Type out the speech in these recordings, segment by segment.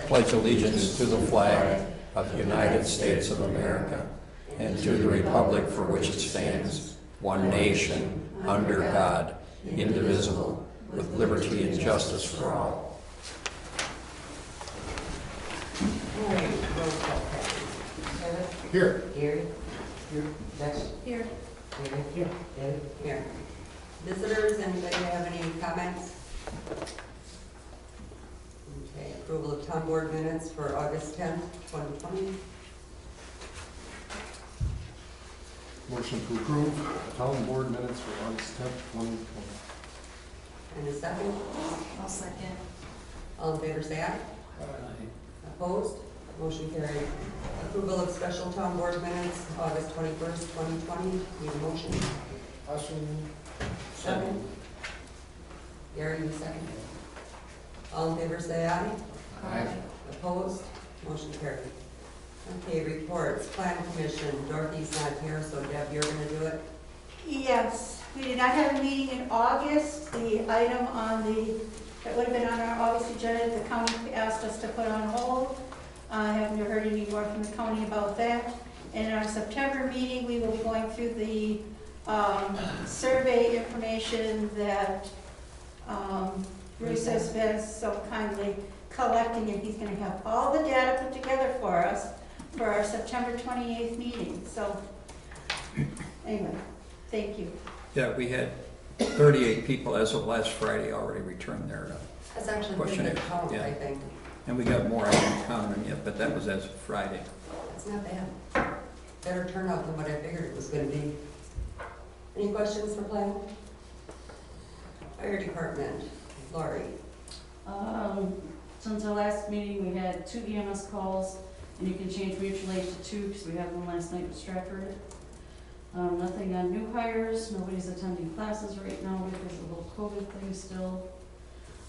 pledge allegiance to the flag of the United States of America and to the republic for which it stands, one nation, under God, indivisible, with liberty and justice for all. All right, roll call, Patty. Kevin? Here. Gary? Here. Bex? Here. David? Here. David? Here. Visitors, anybody have any comments? Okay, approval of town board minutes for August 10th, 2020. Motion to approve town board minutes for August 10th, 2020. And a second? I'll second. All in favor, say aye. Opposed? Motion carried. Approval of special town board minutes, August 21st, 2020. Need a motion? Second. Gary, you second. All in favor, say aye. Aye. Opposed? Motion carried. Okay, reports. Plan Commission. Dorothy's not here, so Deb, you're gonna do it? Yes, we did not have a meeting in August. The item that would have been on our August agenda, the county asked us to put on hold. I haven't heard any more from the county about that. In our September meeting, we will be going through the survey information that Bruce has been so kindly collecting, and he's going to have all the data put together for us for our September 28th meeting. So anyway, thank you. Yeah, we had 38 people as of last Friday already returned their, That's actually pretty good Questionnaire, count, yeah. I think. and we got more, I haven't counted them yet, but that was as of Friday. That's not bad. Better turnout than what I figured it was gonna be. Any questions for Plan? Fire Department. Lori. Since our last meeting, we had 2 EMS calls, and you can change mutual aid to 2, because we had one last night with Stratford. Nothing on new hires, nobody's attending classes right now because of the whole COVID thing still.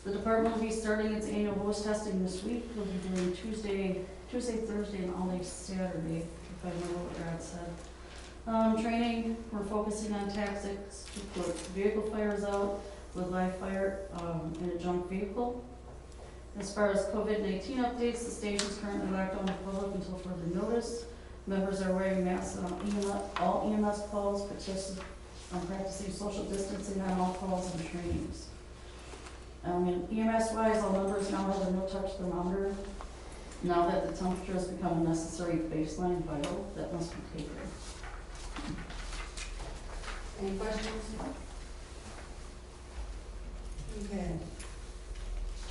The department will be starting its annual voice testing this week. We'll be doing Tuesday, Thursday, and all day Saturday, if I remember what Brad said. Training, we're focusing on tactics to put vehicle fires out with live fire in a junk vehicle. As far as COVID-19 updates, the station is currently locked down to the public until further notice. Members are wearing masks on all EMS calls, but just practicing social distancing on all calls and trainings. And EMS-wise, all members now have a no-touch thermometer. Now that the temperature has become a necessary baseline vital, that must be taken. Any questions? Okay.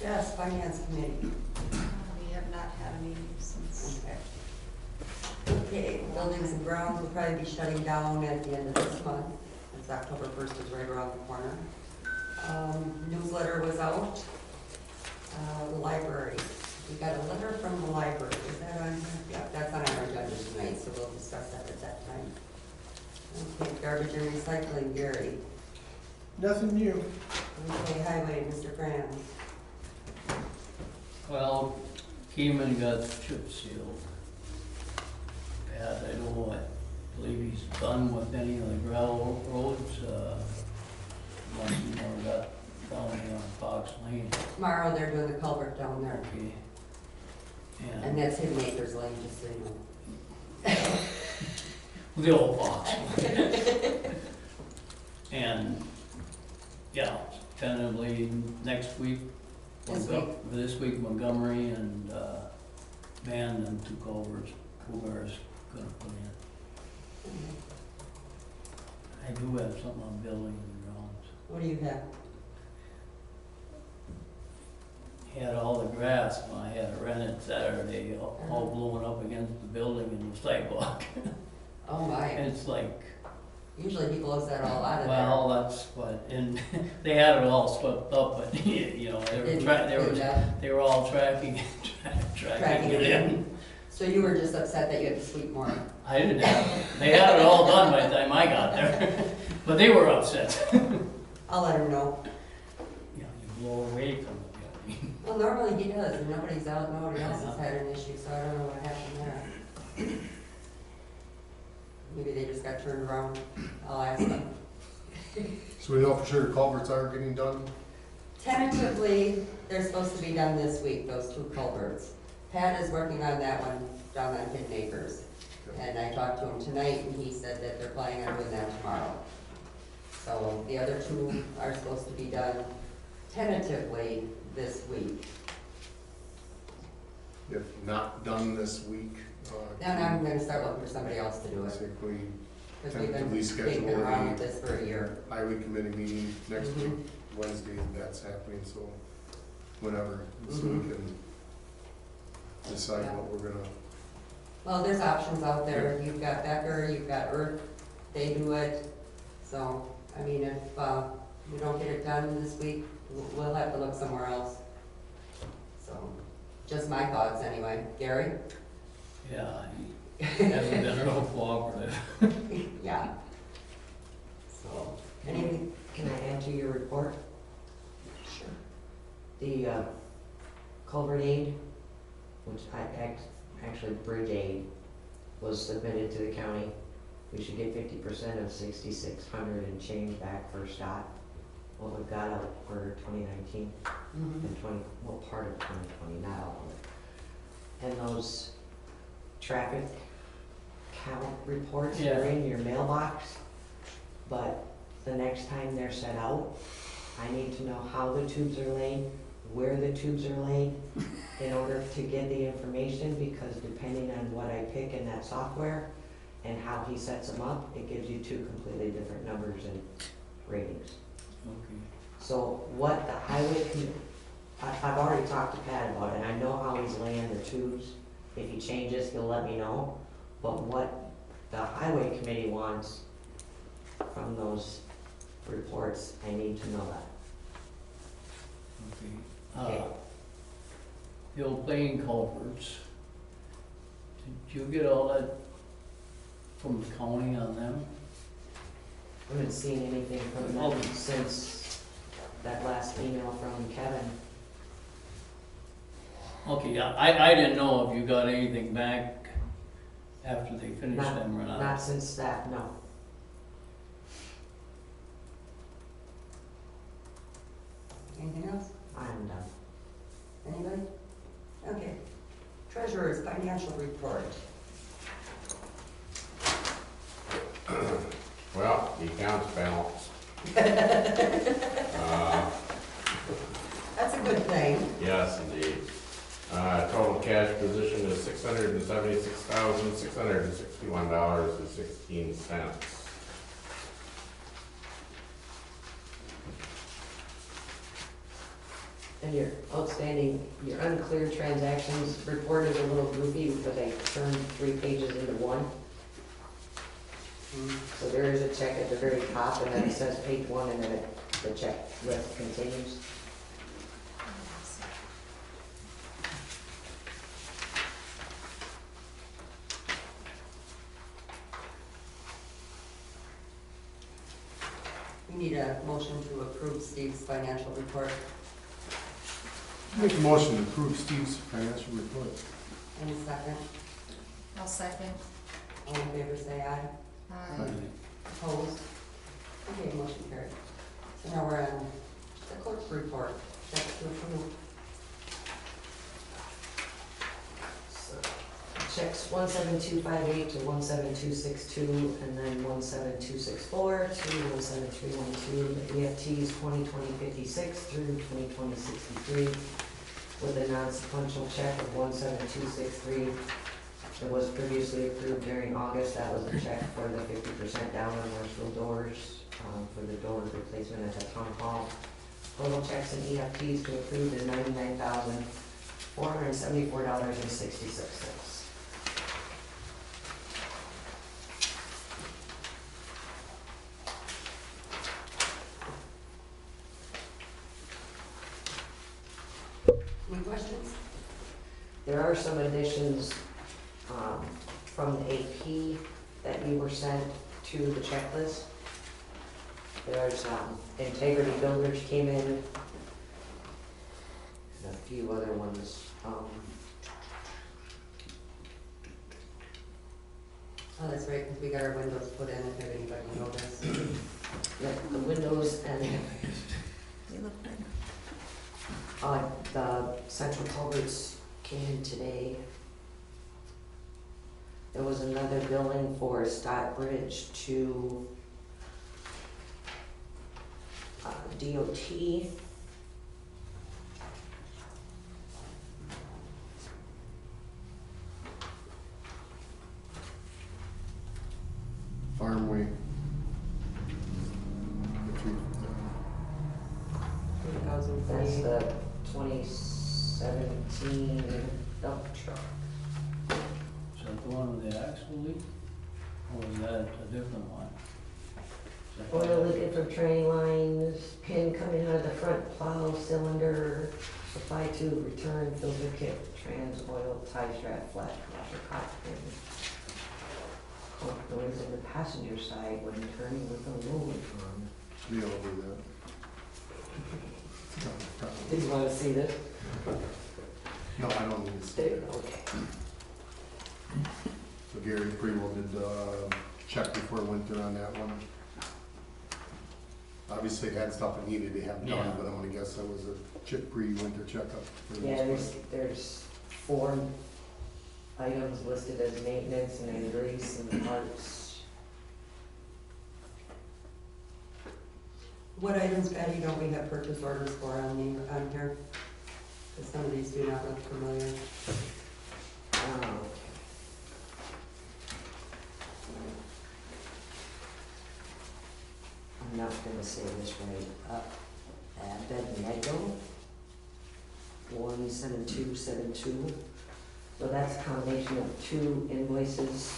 Jess, Finance Committee. We have not had a meeting since. Okay. Okay, Buildings and Grounds will probably be shutting down at the end of this month. It's October 1st is right around the corner. Newsletter was out. The library. We got a letter from the library. Is that on? Yeah, that's on our agenda tonight, so we'll discuss that at that time. Okay, Garbage and Recycling, Gary. Nothing new. Okay, Highway, Mr. Graham. Well, came and got chip sealed. Pat, I don't know, I believe he's done with any of the gravel roads, one more got down here on Fox Lane. Tomorrow they're doing the culvert down there. Okay. And that's Hidden Acres Lane, just so you know. The old Fox. And, yeah, tentatively next week. This week Montgomery and, Van and 2 culverts, Cougar's gonna put in. I do have something on building and grounds. What do you have? Had all the grass when I had it rented Saturday, all blowing up against the building and the sidewalk. Oh my. And it's like, Usually he blows that all out of there. well, that's what, and they had it all swept up, but, you know, they were all tracking it in. So you were just upset that you had to sweep more? I didn't have, they had it all done by the time I got there, but they were upset. I'll let him know. You know, you blow away from the building. Well, normally he does, and nobody's out, nobody else has had an issue, so I don't know what happened there. Maybe they just got turned around. I'll ask them. So we know for sure culverts are getting done? Tentatively, they're supposed to be done this week, those 2 culverts. Pat is working on that one down on Hidden Acres. And I talked to him tonight, and he said that they're planning on doing that tomorrow. So the other two are supposed to be done tentatively this week. If not done this week, Then I'm gonna start looking for somebody else to do it, basically because we've tentatively been schedule kicking around a with this for a year. highway committee meeting next Mhm. week, Wednesday, that's happening, so whenever, so we Mhm. can decide Yeah. what we're gonna, Well, there's options out there. You've got Becker, you've got Earth, they do it. So, I mean, if, we don't get it done this week, we'll have to look somewhere else. So, just my thoughts anyway. Gary? Yeah, he hasn't been real cooperative. Yeah. So, anything? Can I add to your report? Sure. The culvert aid, which actually bridge aid, was submitted to the county. We should get 50% of 6,600 and change back for STOT. What we've got out for 2019 Mhm. and part of 2020, not all of it. And those traffic count reports are in your mailbox, but the next time they're set out, I need to know how the tubes are laid, where the tubes are laid, in order to get the information, because depending on what I pick in that software and how he sets them up, it gives you two completely different numbers and ratings. Okay. So what the highway, I've already talked to Pat about it, and I know how he's laying the tubes. If he changes, he'll let me know. But what the highway committee wants from those reports, I need to know that. Okay. The old plain culverts, did you get all that from the county on them? I haven't seen anything from them since that last email from Kevin. Okay, yeah, I didn't know if you got anything back after they finished Not- them or not. Not since that, no. Anything else? I'm done. Anybody? Okay. Treasurer's financial report. Well, the account's balanced. That's a good thing. Yes, indeed. Total cash position is $676,661.16. And your your uncleared transactions report is a little goofy because I turned 3 pages into one. So there is a check at the very top, and then it says page 1, and then the check list continues. We need a motion to approve Steve's financial report. make a motion to approve Steve's financial report. Any second? I'll second. All in favor, say aye. Aye. Opposed? Okay, motion carried. So now we're on the clerk's report. Checks to approve. So, checks 17258 to 17262, and then 17264 to 17312. The EFTs 2020-56 through 2020-63, with a non-sequential check of 17263. It was previously approved during August. That was a check for the 50% down on Marshall doors, for the door replacement at the town hall. Total checks and EFTs to approve is $99,474.66. Any questions? There are some additions from the AP that you were sent to the checklist. There's Integrity Builders came in, and a few other ones. Oh, that's right, because we got our windows put in, if anybody noticed. The windows and You look good. the central culverts came in today. There was another billing for Stockbridge to DOT. Farmway. That's 3,048. the 2017 dump truck. Is that the one with the axle leak? Or is that a different one? Is that- Oil leaking from train lines, pin coming out of the front plow cylinder, supply tube, return filter kit, trans oil, tie strap, flat washer, cockpit. Noise in the passenger side when turning with the load on. Be able to do that. Did you wanna see this? No, I don't need to see There, it. okay. So Gary Prewell did, check before winter on that one. Obviously, it had stuff it needed to have done, Yeah. but I'm gonna guess that was a pre-winter checkup. for the Yeah, most part. there's 4 items listed as maintenance and then grease and parts. What items, Patty, don't we have purchase orders for on here? Because some of these do not look familiar. I'm not gonna say this right. Abednego, 17272. So that's a combination of 2 invoices.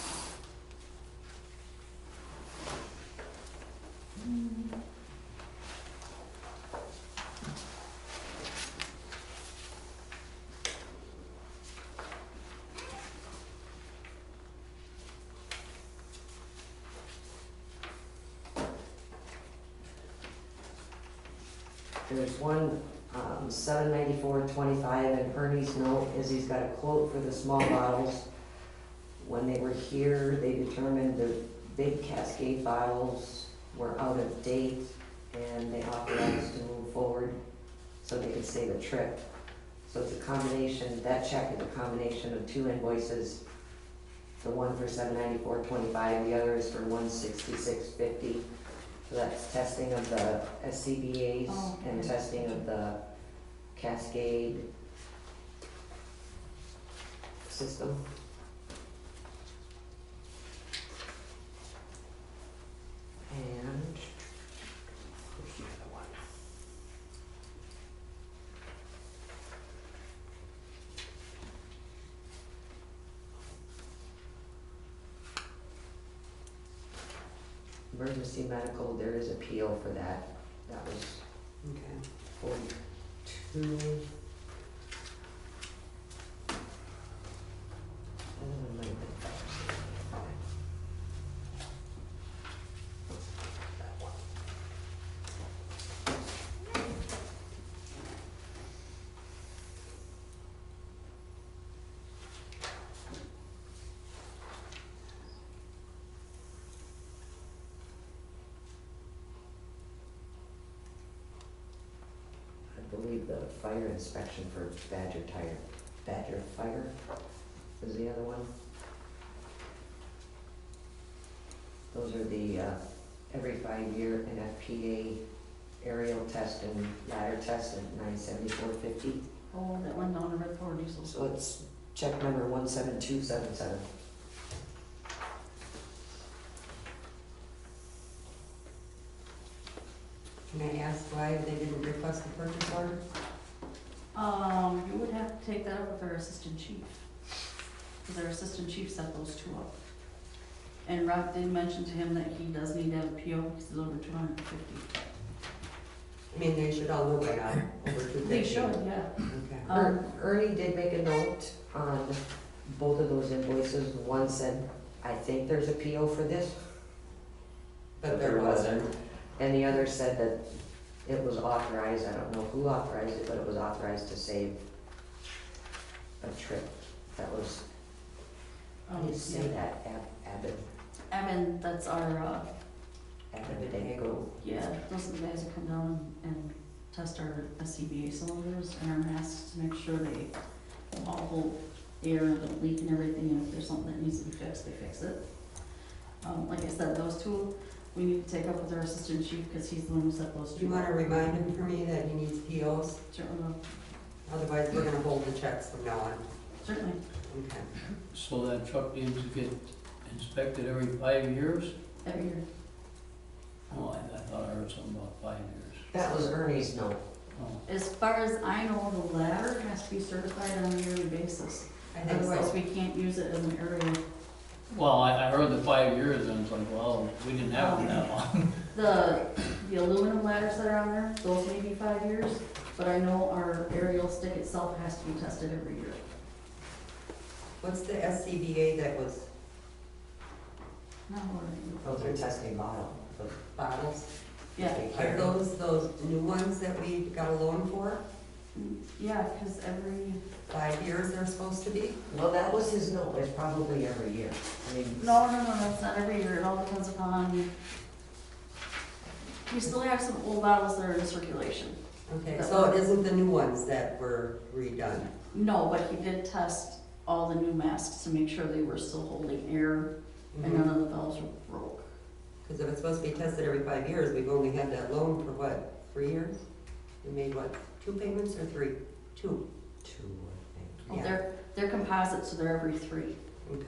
There's one, 794.25, and Ernie's note is he's got a quote for the small bottles. When they were here, they determined the big Cascade bottles were out of date, and they authorized to move forward so they could save a trip. So it's a combination, that check is a combination of 2 invoices. The one for $794.25, the other is for $166.50. So that's testing of the SCBA's Oh, okay. and testing of the Cascade system. And where's the other one? Emergency medical, there is a PO for that. That was Okay. 42. Other one might have been 565. That one. I believe the fire inspection for Badger Fire is the other one. Those are the, every 5-year NFPA aerial test and ladder test at $974.50. Oh, that went down to Red Thor Diesel. So it's check number 17277. Can I ask why they didn't request the purchase order? You would have to take that up with our assistant chief, because our assistant chief set those 2 up. And Rob did mention to him that he does need to have a PO, because it's over 250. I mean, they should all know by now, over 250. They should, yeah. Okay. Ernie did make a note on both of those invoices. One said, I think there's a PO for this, But there wasn't. and the other said that it was authorized. I don't know who authorized it, but it was authorized to save a trip. That was, how do you say that? Evan, that's our, Abednego. yeah, those are the guys that come down and test our SCBA cylinders and our masks to make sure they all hold hold air and don't leak and everything, and if there's something that needs to be fixed, they fix it. Like I said, those two, we need to take up with our assistant chief, because he's the one who set those Do two. you wanna remind him for me that he needs POs? Certainly, Otherwise, we're gonna hold the checks from now on. certainly. Okay. So that truck needs to get inspected every 5 years? Every year. Oh, I thought I heard something about 5 years. That was Ernie's note. Oh, As far as I know, the ladder has to be certified on a yearly basis. I think Otherwise, so. we can't use it as an area. well, I heard the 5 years, and it's like, well, we didn't have it that long. The aluminum ladders that are on there, those may be 5 years, but I know our aerial stick itself has to be tested every year. What's the SCBA that was No, we're- Those are testing bottle. bottles? yeah, Are those new ones that we got a loan for? yeah, because every, 5 years they're supposed to be? Well, that was his note, it's probably every year. I mean, no, it's not every year, it all depends upon, we still have some old bottles that are in circulation. Okay, so it isn't the new ones that were redone? No, but he did test all the new masks to make sure they were still holding air and none of the valves were broke. Because if it's supposed to be tested every 5 years, we've only had that loan for what, 3 years? We made what, 2 payments or 3? 2. two, I think. Well, Yeah. they're composite, so they're every 3. Okay,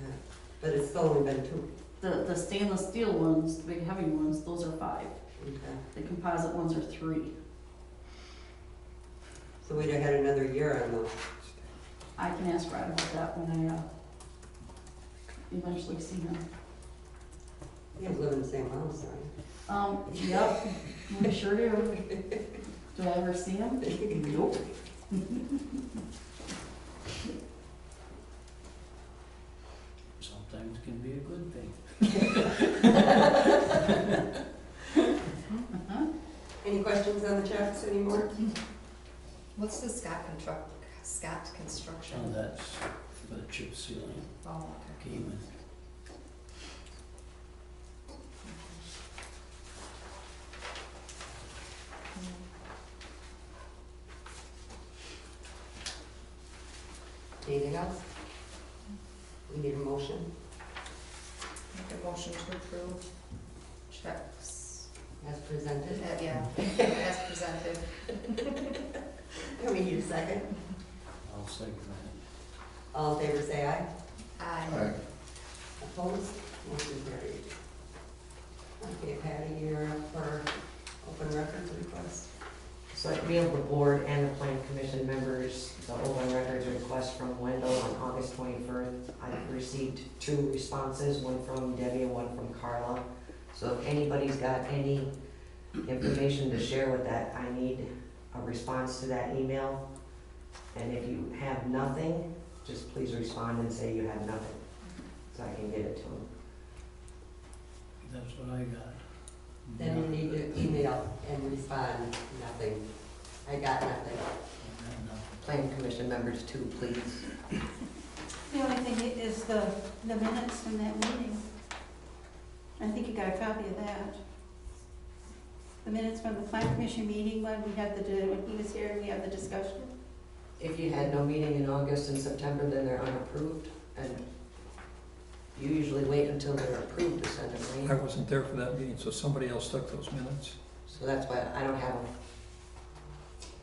but it's still only been 2. The stainless steel ones, the big heavy ones, those are 5. Okay, The composite ones are 3. so we'd have had another year on those. I can ask Brad about that when I, eventually see him. You guys live in the same house, right? Yep, we sure do. Do I ever see him? Nope. Sometimes can be a good thing. Any questions on the checks anymore? What's the Scott Construction? And that's for the chip sealing, Oh, okay. came Anything else? We need a motion Make a motion to approve checks. as presented. Yeah, as presented. Can we need a second? I'll second that. All in favor, say aye. Aye. Opposed? Motion carried. Okay, Patty, you're up for open records request. So I mailed the board and the plan commission members the open records request from Wendell on August 21st. I received 2 responses, one from Debbie and one from Carla. So if anybody's got any information to share with that, I need a response to that email. And if you have nothing, just please respond and say you have nothing, so I can get it to them. That's what I got. Then you need to email and respond, nothing. I got nothing. Plan commission members too, please. The only thing is the minutes from that meeting. I think you got a copy of that. The minutes from the plan commission meeting when we had when he was here and we had the discussion. If you had no meeting in August and September, then they're unapproved, and you usually wait until they're approved to send them, I right? wasn't there for that meeting, so somebody else took those minutes. So that's why I don't have them.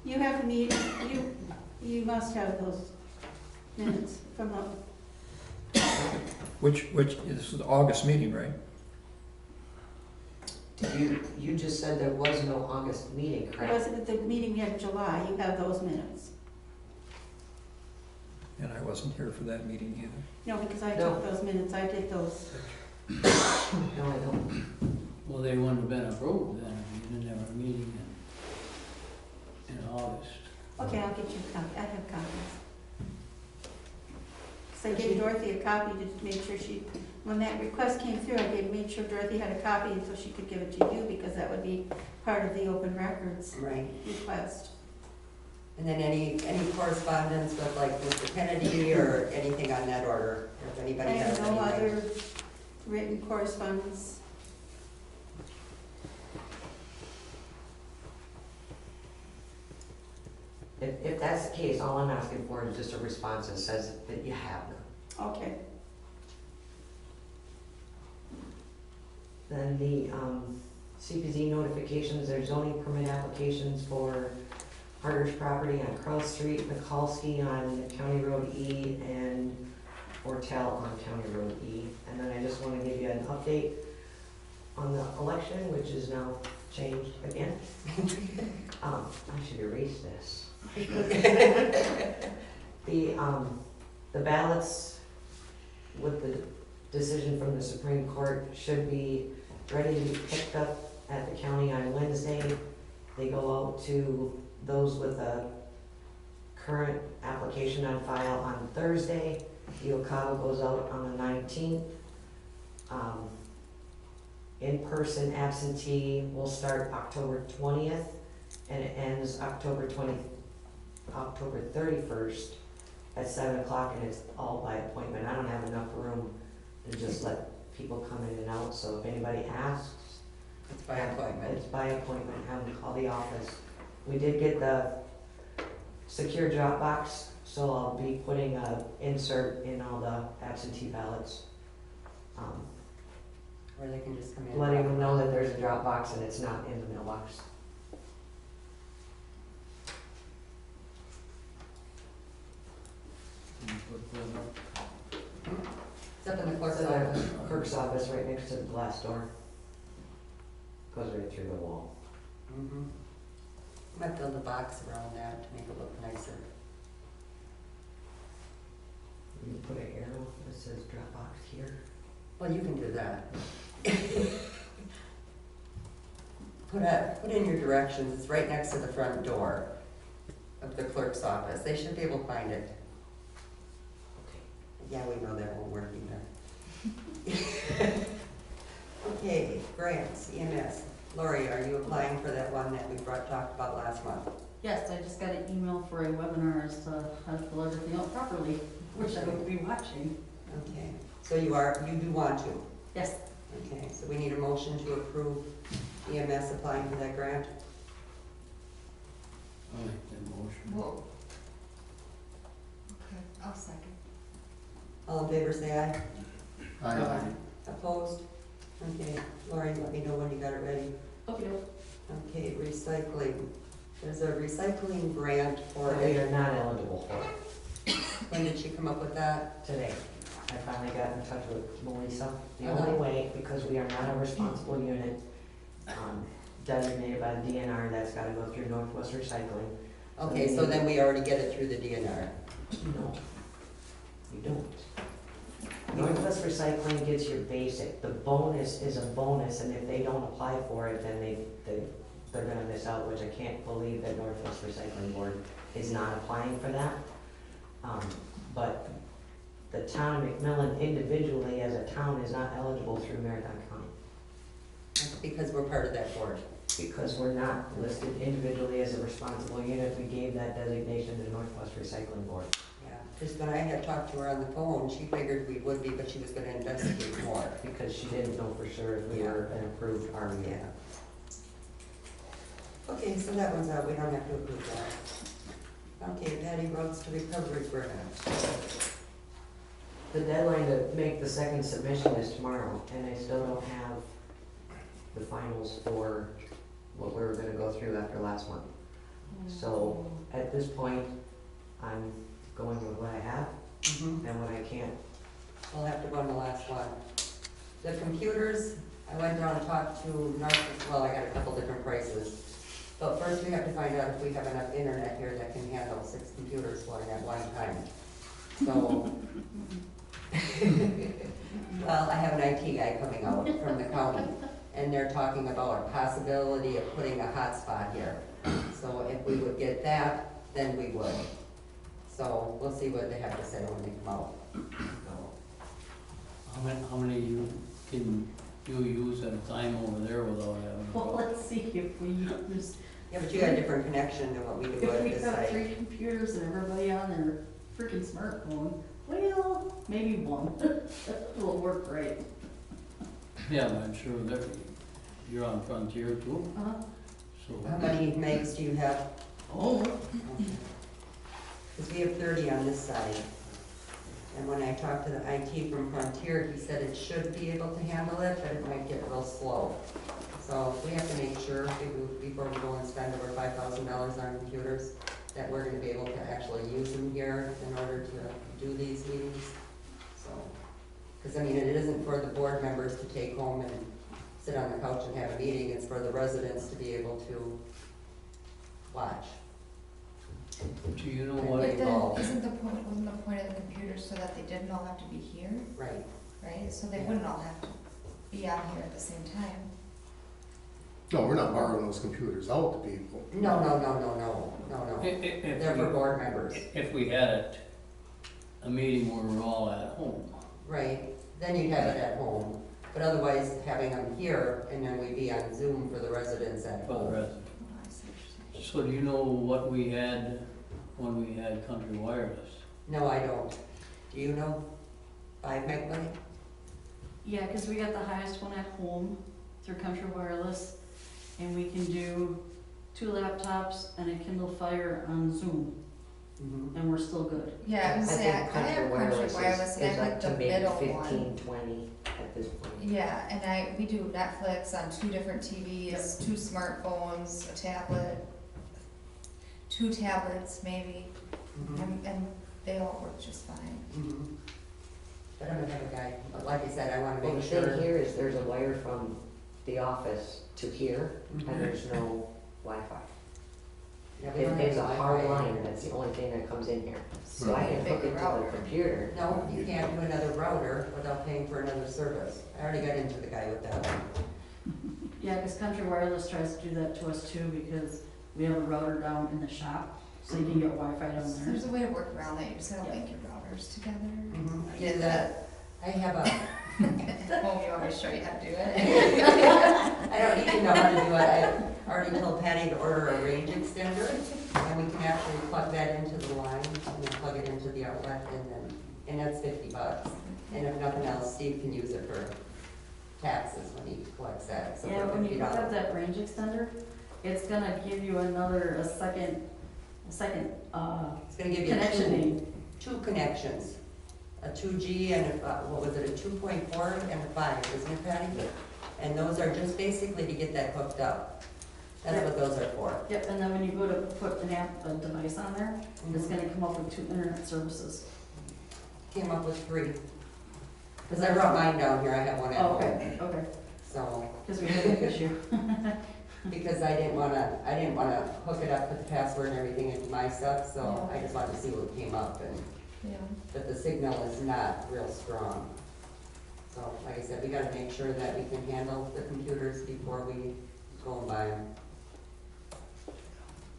You have the meeting, you must have those minutes from the, Which, this is the August meeting, right? You just said there was no August meeting, it correct? wasn't the meeting we had in July, you have those minutes. And I wasn't here for that meeting either. No, because I No. took those minutes, I did those. No, I don't. Well, they wouldn't have been approved then, if you didn't have a meeting in August. Okay, I'll get you a copy, I have copies. So I gave Dorothy a copy to make sure when that request came through, I made sure Dorothy had a copy so she could give it to you, because that would be part of the open records Right. request. And then any correspondence with like Mr. Kennedy or anything on that order, if I anybody has have no anything. other written correspondence. If that's the case, all I'm asking for is just a response that says that you have them. Okay. Then the CPZ notifications, there's zoning permit applications for Harder's property on Cross Street, Mikulski on County Road E, and Ortel on County Road E. And then I just want to give you an update on the election, which is now changed again. I should erase this. The ballots with the decision from the Supreme Court should be ready to be picked up at the county on Wednesday. They go out to those with a current application on file on Thursday. The Ocala goes out on the 19th. In-person absentee will start October 20th and it ends October 31st at 7 o'clock, and it's all by appointment. I don't have enough room to just let people come in and out, so if anybody asks, It's by appointment. it's by appointment, have them call the office. We did get the secure drop box, so I'll be putting a insert in all the absentee ballots. Where they can just come in. Letting them know that there's a drop box and it's not in the mailbox. Can you put that up? It's up in the clerk's So office. the clerk's office right next to the glass door. Goes right through the wall. Mm-hmm. Might build a box around that to make it look nicer. You can put an arrow that says drop box here. Well, you can do that. Put in your directions, it's right next to the front door of the clerk's office. They should be able to find it. Yeah, we know that won't work either. Okay, grants, EMS. Lori, are you applying for that one that we talked about last month? Yes, I just got an email for a webinar as to how to fill everything out properly, which I will be watching. Okay, so you do want to? Yes. Okay, so we need a motion to approve EMS applying for that grant? I'll make that motion. Whoa. Okay, I'll second. All in favor, say aye. Aye. Opposed? Okay, Lori, let me know when you got it ready. Okay. Okay, recycling. There's a recycling grant for We it. are not eligible for it When did she come up with that? today. I finally got in touch with Melissa. The Uh-huh. only way, because we are not a responsible unit designated by the DNR, that's gotta go through Northwest Recycling. Okay, so then we already get it through the DNR. No, you don't. Northwest Recycling gets your basic. The bonus is a bonus, and if they don't apply for it, then they're gonna miss out, which I can't believe that Northwest Recycling Board is not applying for that. But the town of McMillan individually as a town is not eligible through Marathon County That's because we're part of that board. because we're not listed individually as a responsible unit. We gave that designation to Northwest Recycling Board. Yeah, because when I had talked to her on the phone, she figured we would be, but she was gonna investigate more. Because she didn't know for sure if we were an approved REA. Yeah. Okay, so that one's out, we don't have to approve that. Okay, Patty Roads to Recovery Grant. The deadline to make the second submission is tomorrow, and I still don't have the finals for what we were gonna go through after last month. So, at this point, I'm going with what I have, Mm-hmm. and what I can't. We'll have to go on the last one. The computers, I went down and talked to Narcissus, well, I got a couple different prices. But first we have to find out if we have enough internet here that can handle 6 computers flying at one time. So, well, I have an IT guy coming out from the county, and they're talking about a possibility of putting a hotspot here. So if we would get that, then we would. So we'll see what they have to say when they come out. How many can you use at a time over there without having? Well, let's see if we use, Yeah, but you got a different connection than what we do if at we this have site. 3 computers and everybody on their freaking smartphone, well, maybe one. It'll work right. Yeah, but I'm sure that you're on Frontier too, Uh-huh. so. How many megs do you have? Oh, Because we have 30 on this side. And when I talked to the IT from Frontier, he said it should be able to handle it, but it might get real slow. So we have to make sure before we go and spend over $5,000 on computers, that we're gonna be able to actually use them here in order to do these meetings. So, because I mean, it isn't for the board members to take home and sit on the couch and have a meeting, it's for the residents to be able to watch. do you know But what? then- Wasn't the point of the computers so that they didn't all have to be here, Right. right? So they wouldn't all have to be on here at the same time. No, we're not borrowing those computers out to people. No. If They're for we- board members. If we had it, a meeting where we're all at home, Right, then you'd have it at home, but otherwise having them here and then we'd be on Zoom for the residents at for the home. rest. Oh, I see what you're saying. So do you know what we had when we had Country Wireless? No, I don't. Do you know? 5 megabyte? Yeah, because we got the highest one at home through Country Wireless, and we can do 2 laptops and a Kindle Fire on Zoom, Mhm. and we're still good. Yeah, I was gonna say, I have Country Wireless and I is have up like to the maybe middle 15, one. 20 at this point. Yeah, and we do Netflix on 2 different TVs, 2 smartphones, a tablet, 2 tablets maybe, Mhm. and they all work just fine. Mhm. But I'm gonna have a guy, but like I said, I wanna Well, the make thing sure. here is there's a wire from the office to here, and Mhm. there's no Wi-Fi. Yeah, we don't have It's a hard Wi-Fi. line, that's the only thing that comes in here. So So I you can pick hook a it to the router. computer. No, you can't do another router without paying for another service. I already got into the guy with that one. Yeah, because Country Wireless tries to do that to us too, because we have a router down in the shop, so you can get Wi-Fi down So there. there's a way to work around that, you just gotta Yeah. link your routers together. Mhm. I did that. I have a, Oh, you want me to show you how to do it? I don't even know how to do it. I already told Patty to order a range extender, and we can actually plug that into the line, and then plug it into the outlet, and that's $50. And if nothing else, Steve can use it for taxes when he collects that, so Yeah, for when you hook up $50. that range extender, it's gonna give you a second, It's gonna give you connection name. two connections, a 2G and what was it, a 2.4 and a 5, isn't it, Patty? And those are just basically to get that hooked up. That's what those are for. Yep, and then when you go to put an app, a device on there, it's Mhm. gonna come up with 2 internet services. Came up with 3. Because I brought mine down here, I have one at Oh, home. okay, So, because we had an issue. because I didn't wanna hook it up with the password and everything into my stuff, so I just wanted to see what came up, and, Yeah. but the signal is not real strong. So, like I said, we gotta make sure that we can handle the computers before we go and buy them.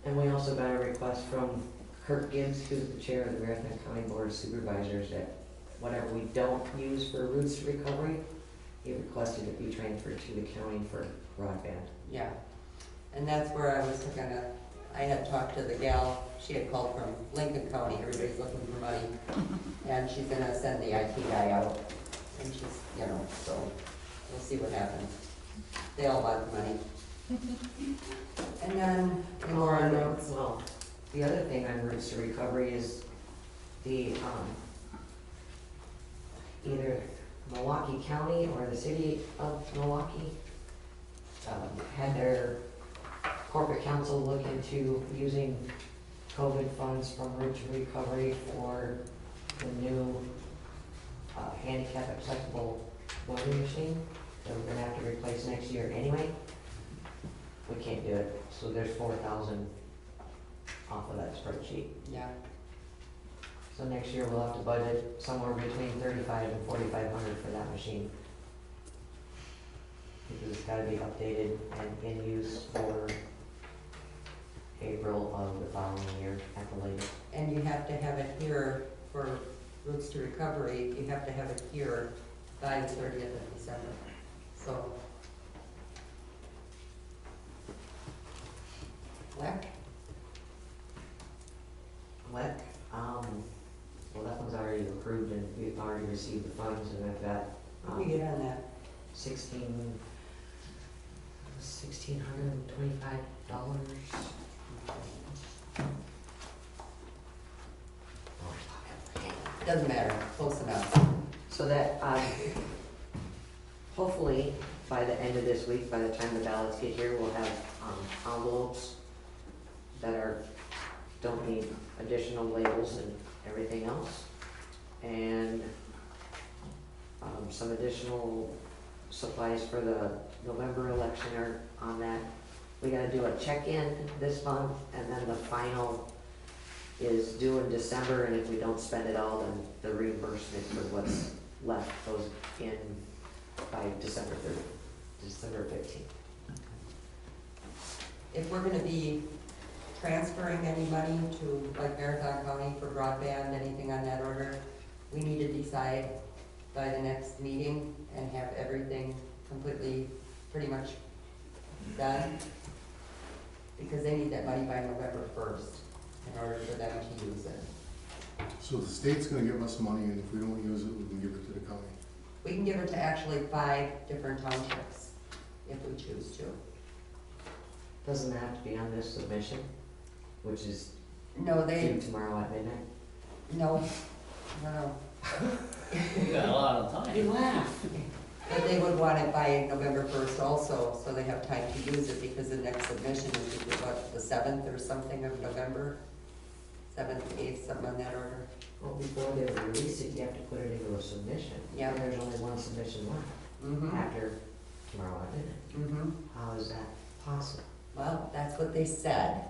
And we also got a request from Kirk Gibbs, who's the chair of the Marathon County Board of Supervisors, that whatever we don't use for Roots to Recovery, he requested it be transferred to the county for broadband. Yeah, and that's where I was I had talked to the gal, she had called from Lincoln County, everybody's looking for money, and she's gonna send the IT guy out, and she's, so we'll see what happens. They all want money. And then, any more on roads? Well, the other thing on Roots to Recovery is the, either Milwaukee County or the city of Milwaukee had their corporate council look into using COVID funds from Roots to Recovery for the new handicap accessible voting machine that we're gonna have to replace next year anyway. We can't do it, so there's 4,000 off of that spreadsheet. Yeah, So next year we'll have to budget somewhere between 3,500 and 4,500 for that machine. Because it's gotta be updated and in use for April of the following year at the latest. and you have to have it here for Roots to Recovery, you have to have it here by the 30th of December, so. Whack? WEC, well, that one's already approved and we've already received the funds, and I've got, What do we get on that? $1,625. Doesn't matter, close enough. So that, hopefully, by the end of this week, by the time the ballots get here, we'll have, envelopes that don't need additional labels and everything else. And, some additional supplies for the November election are on that. We gotta do a check-in this month, and then the final is due in December, and if we don't spend it all, then the reimbursement for what's left goes in by December 15th. If we're gonna be transferring any money to like Marathon County for broadband, anything on that order, we need to decide by the next meeting and have everything completely, pretty much done. Because they need that money by November 1st in order for them to use it. So the state's gonna give us money, and if we don't use it, we can give it to the county. We can give it to actually 5 different townships if we choose to. Doesn't that have to be on this submission, which is No, due tomorrow at midnight? no. We got a lot of time. You laugh. But they would want it by November 1st also, so they have time to use it, because the next submission is, what, the 7th or something of November? 7th, 8th, something on that order. Well, before they release it, you have to put it into a submission. Yeah. And there's only one submission left Mm-hmm. after tomorrow at midnight. Mm-hmm. How is that possible? Well, that's what they said,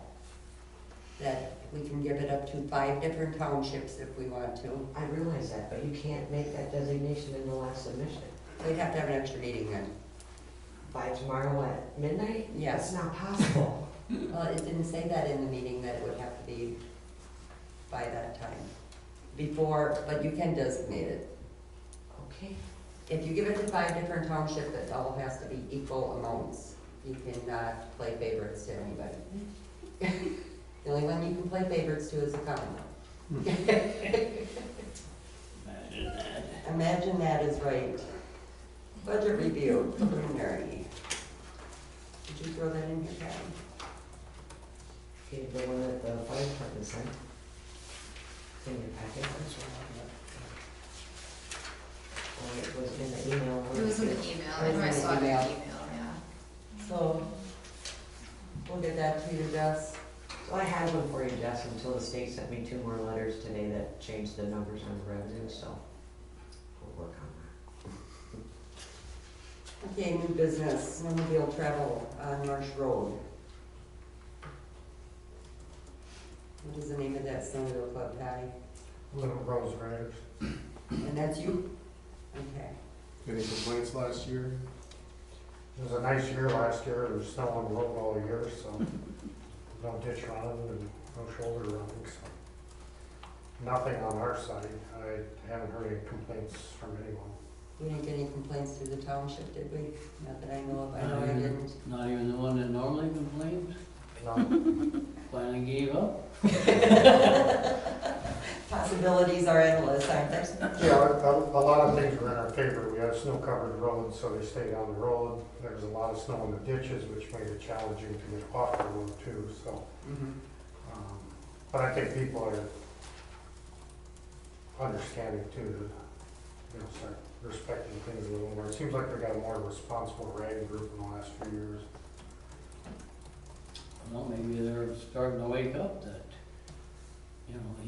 that we can give it up to 5 different townships if we want to. I realize that, but you can't make that designation in the last submission. They'd have to have an extra meeting then. By tomorrow at midnight? Yes. That's not possible. Well, it didn't say that in the meeting, that it would have to be by that time. Before, but you can designate it. Okay. If you give it to 5 different townships, it all has to be equal amounts. You cannot play favorites to anybody. The only one you can play favorites to is the county. Imagine that. Imagine that is right. Budget review, preliminary. Did you throw that in here, Patty? Okay, the one that the fire department sent. It's in your packet. Or it was in the email. It was in the email, I know I saw it in the email, yeah. So, we'll get that to you, Jess. So I had one for you, Jess, until the state sent me 2 more letters today that changed the numbers on the revenue, so we'll work on Okay, new business, snowmobile travel on Marsh Road. What is the name of that snowmobile club, Patty? Little Rose Riders. And that's you? Okay. Any complaints last year? It was a nice year last year, there was snow on the road all year, so no ditch running and no shoulder running, so. Nothing on our side, I haven't heard any complaints from anyone. We didn't get any complaints through the township, did we? Not that I know of, I know I didn't. Not even the one that normally complains? None. Finally gave up? Possibilities are endless, aren't they? Yeah, a lot of things were in our favor, we had snow-covered roads, so they stayed on the road. There was a lot of snow in the ditches, which made it challenging to get off the road too, so. But I think people are understanding too, to, start respecting things a little more. It seems like we got a more responsible riding group in the last few years. Well, maybe they're starting to wake up that,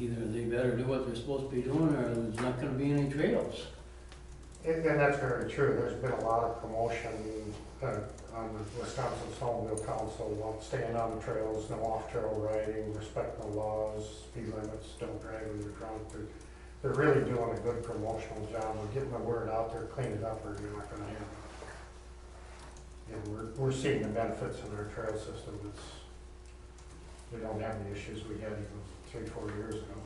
either they better do what they're supposed to be doing, or there's not gonna be any trails. And that's very true. There's been a lot of promotion on the Wisconsin Snowmobile Council about staying on the trails, no off-trail riding, respect the laws, speed limits, don't drive when you're drunk. They're really doing a good promotional job of getting the word out there, clean it up, or you're not gonna have it. And we're seeing the benefits in our trail system. We don't have the issues we had even 3-4 years ago.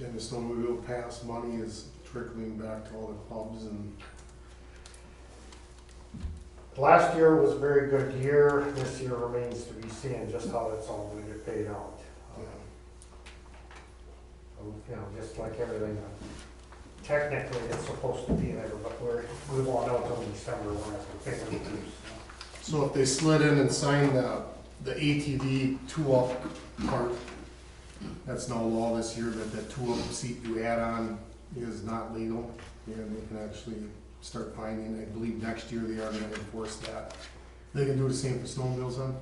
And the snowmobile pass money is trickling back to all the clubs and. Last year was a very good year. This year remains to be seen just how it's all going to get paid out. Just like everything, technically it's supposed to be there, but we won't know until December when it's payment due. So if they slid in and signed the ATV 2-up part, That's now law this year, that that two seat you add on is not legal, and they can actually start finding, I believe next year they are gonna enforce that. They can do the same for snowmobiles then?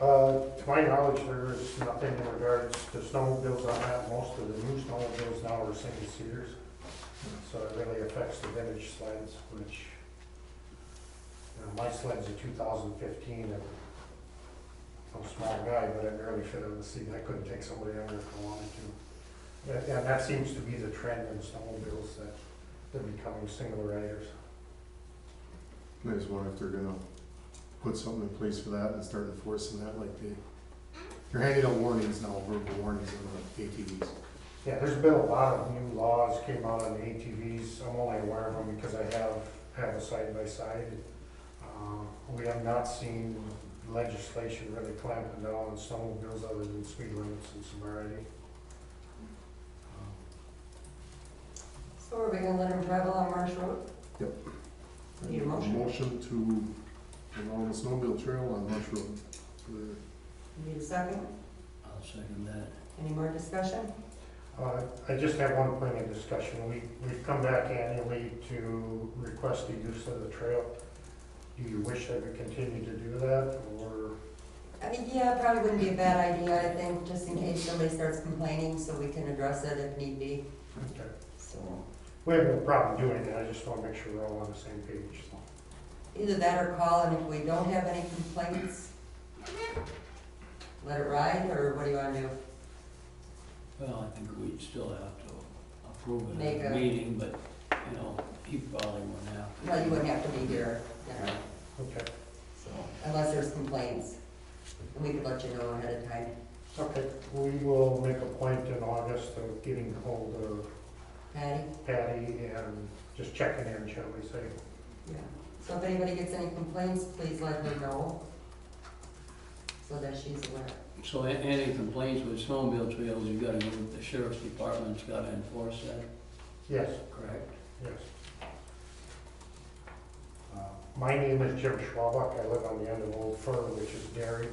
To my knowledge, there is nothing in regards to snowmobiles on that. Most of the new snowmobiles now are single seaters. So it really affects the vintage sleds, which, you know, my sled's a 2015, and I'm a small guy, but it barely fit on the seat. I couldn't take somebody under if I wanted to. And that seems to be the trend in snowmobiles, that they're becoming single riders. I just wonder if they're gonna put something in place for that and start enforcing that, like they're handing out warnings now, verbal warnings on the ATVs. Yeah, there's been a lot of new laws came out on the ATVs. I'm only aware of them because I have a side-by-side. We have not seen legislation really clamping down on snowmobiles other than speed limits and severity. So are we gonna let them travel on Marsh Road? Yep. Need a motion? Motion to allow the snowmobile trail on Marsh Road. Need a second? I'll second that. Any more discussion? I just have one point of discussion. We've come back annually to request the use of the trail. Do you wish that we continue to do that, or? I mean, yeah, probably wouldn't be a bad idea, I think, just in case somebody starts complaining, so we can address it if need be, Okay. so. We have no problem doing it, I just want to make sure we're all on the same page, so. Either that or call, and if we don't have any complaints, let it ride, or what do you wanna do? Well, I think we'd still have to approve it Make at a- a meeting, but, you know, he probably wouldn't have to. Well, you wouldn't have to be here, you know, Okay. so, unless there's complaints, and we could let you know ahead of time. Okay, we will make a point in August of getting hold of Patty? Patty and just checking in, shall we say. Yeah. So if anybody gets any complaints, please let her know, so that she's aware. So any complaints with snowmobile trails, you gotta go with the sheriff's department's gotta enforce that, Yes, correct? yes. My name is Jim Schwabach. I live on the end of Old Fir, which is Derry.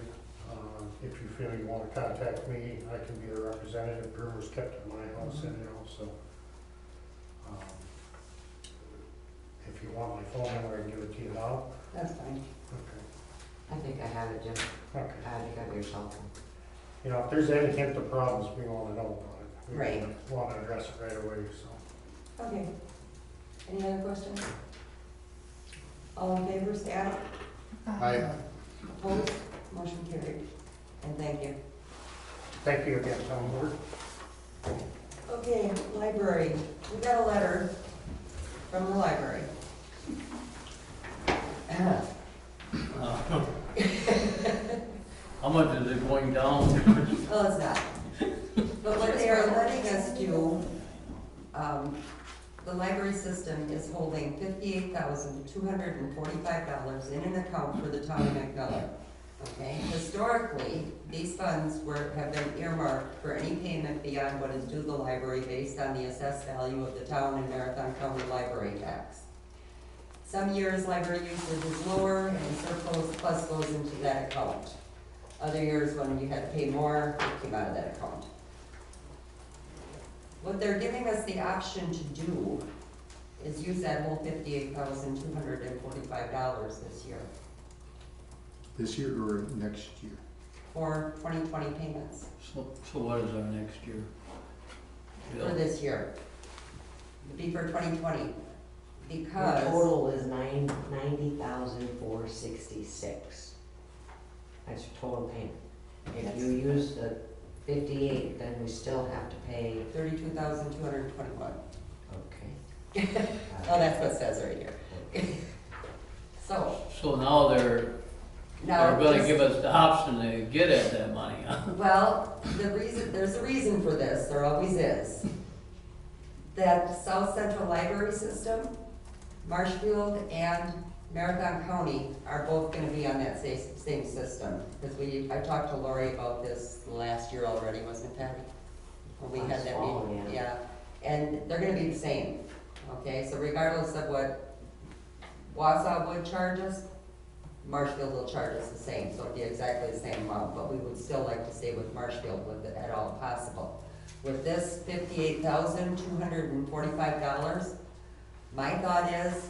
If you feel you want to contact me, I can be the representative. Brewer's kept at my house anyhow, so. If you want my phone number, I can give it to you now. That's fine. Okay. I think I have it, Jim. Okay. I think I have your cell phone. You know, if there's any hint of problems, we want to know about it. Right. We want to address it right away, so. Okay. Any other questions? All in favor, say aye. Aye. Opposed? Motion carried. And thank you. Thank you again, Tom Board. Okay, library. We got a letter from the library. How much is it going down? Well, it's not. But what they are letting us do, the library system is holding $58,245 in an account for the town of McMillan. Okay, historically, these funds have been earmarked for any payment beyond what is due the library based on the assessed value of the town and Marathon County library tax. Some years library usage is lower and surplus goes into that account. Other years when you had to pay more, it came out of that account. What they're giving us the option to do is use that whole $58,245 this year This year or next year? for 2020 payments So what is our next year? for this year. It'd be for 2020, The because, total is $90,466. That's your total payment. If you use the 58, then we still have to pay, 32,221. okay. Oh, that's what it says right here. So, So now they're now. gonna just- give us the option to get at that money, huh? Well, there's a reason for this, there always is. That South Central Library System, Marshfield and Marathon County are both gonna be on that same system. Because I talked to Lori about this last year already, wasn't it, Patty? When we had Last that fall, meeting, yeah. yeah. And they're gonna be the same, okay? So regardless of what Wausau would charge us, Marshfield will charge us the same, so it'd be exactly the same amount, but we would still like to stay with Marshfield with it at all possible. With this $58,245, my thought is,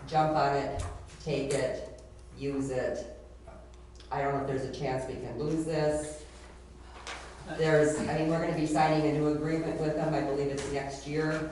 jump on it, take it, use it. I don't know if there's a chance we can lose this. We're gonna be signing a new agreement with them, I believe it's next year,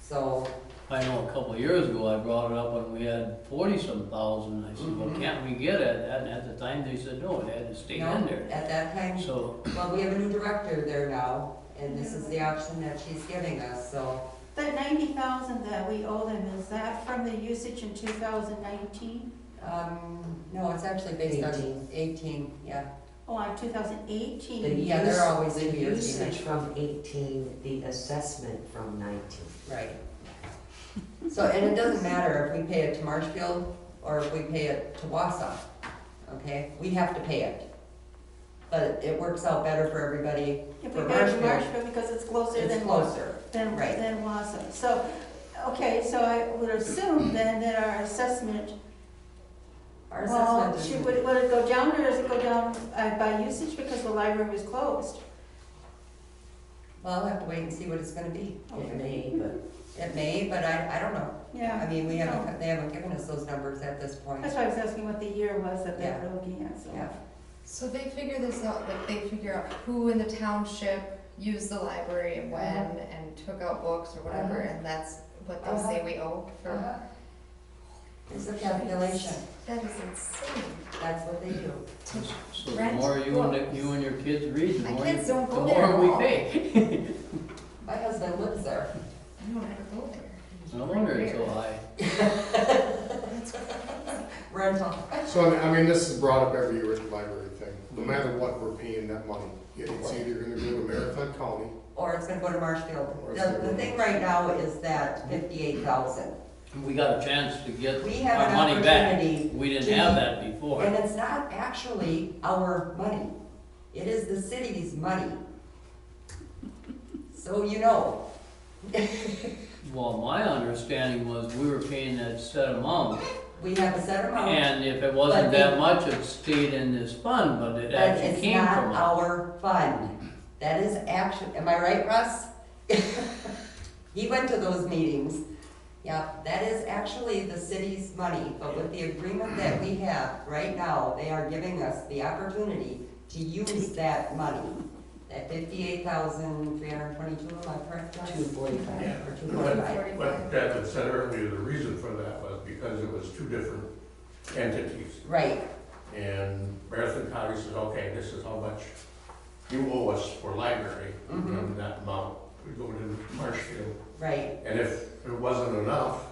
so. I know a couple of years ago, I brought it up when we had 40-some thousand, I said, well, can't we get it? And at the time, they said, no, it had to stay No, in there. at that time, So, well, we have a new director there now, and this is the option that she's giving us, so. That 90,000 that we owe them, is that from the usage in 2019? No, it's actually based on 18. 18, yeah. Oh, on 2018? The Yeah, they're always the in years, usage from 18, the assessment from 19. Right. So, and it doesn't matter if we pay it to Marshfield or if we pay it to Wausau, okay? We have to pay it. But it works out better for everybody. If For we pay to Marshfield, Marshfield because it's closer it's than closer. Right. than Wausau. So, okay, so I would assume then that our assessment, Our well, assessment would it go down or does it go down by usage because the library was closed? well, I'll have to wait and see what it's gonna be. It may, but It may, but I don't know. I Yeah, mean, they haven't given us those numbers at this point. that's why I was asking what the year was that they Yeah. were looking at, so. Yeah. So they figure this out, like they figure out who in the township used the library and when, and took out books or whatever, and that's what they say we owe for. Uh-huh. It's a calculation. That is insane. That's what they do. so the Rent more you books. and your kids read, the My more, kids don't the go there at more we all. pay. My husband lives there. I don't ever go there. No wonder it's so high. Rental. So, I mean, this is brought up every year with the library thing. No matter what, we're paying that money. It's either gonna go to Marathon County. Or it's gonna go to Marshfield. Or it's gonna go The to thing right now is that 58,000. We got a chance to get We have our an money back. opportunity We didn't to- have that before. And it's not actually our money. It is the city's money. So you know. Well, my understanding was we were paying that set amount, We have a set amount, and if it wasn't But that much, it stayed in this fund, but it but actually it's came not from us. our fund. That is actually, am I right, Russ? He went to those meetings. Yeah, that is actually the city's money, but with the agreement that we have right now, they are giving us the opportunity to use that money. That 58,322, am I correct, Russ? 245. Yeah. Or 245. What Beth had said earlier, the reason for that was because it was two different entities. Right, And Marathon County says, okay, this is how much you owe us for library, Mhm. and that amount would go to Marshfield. right. And if it wasn't enough,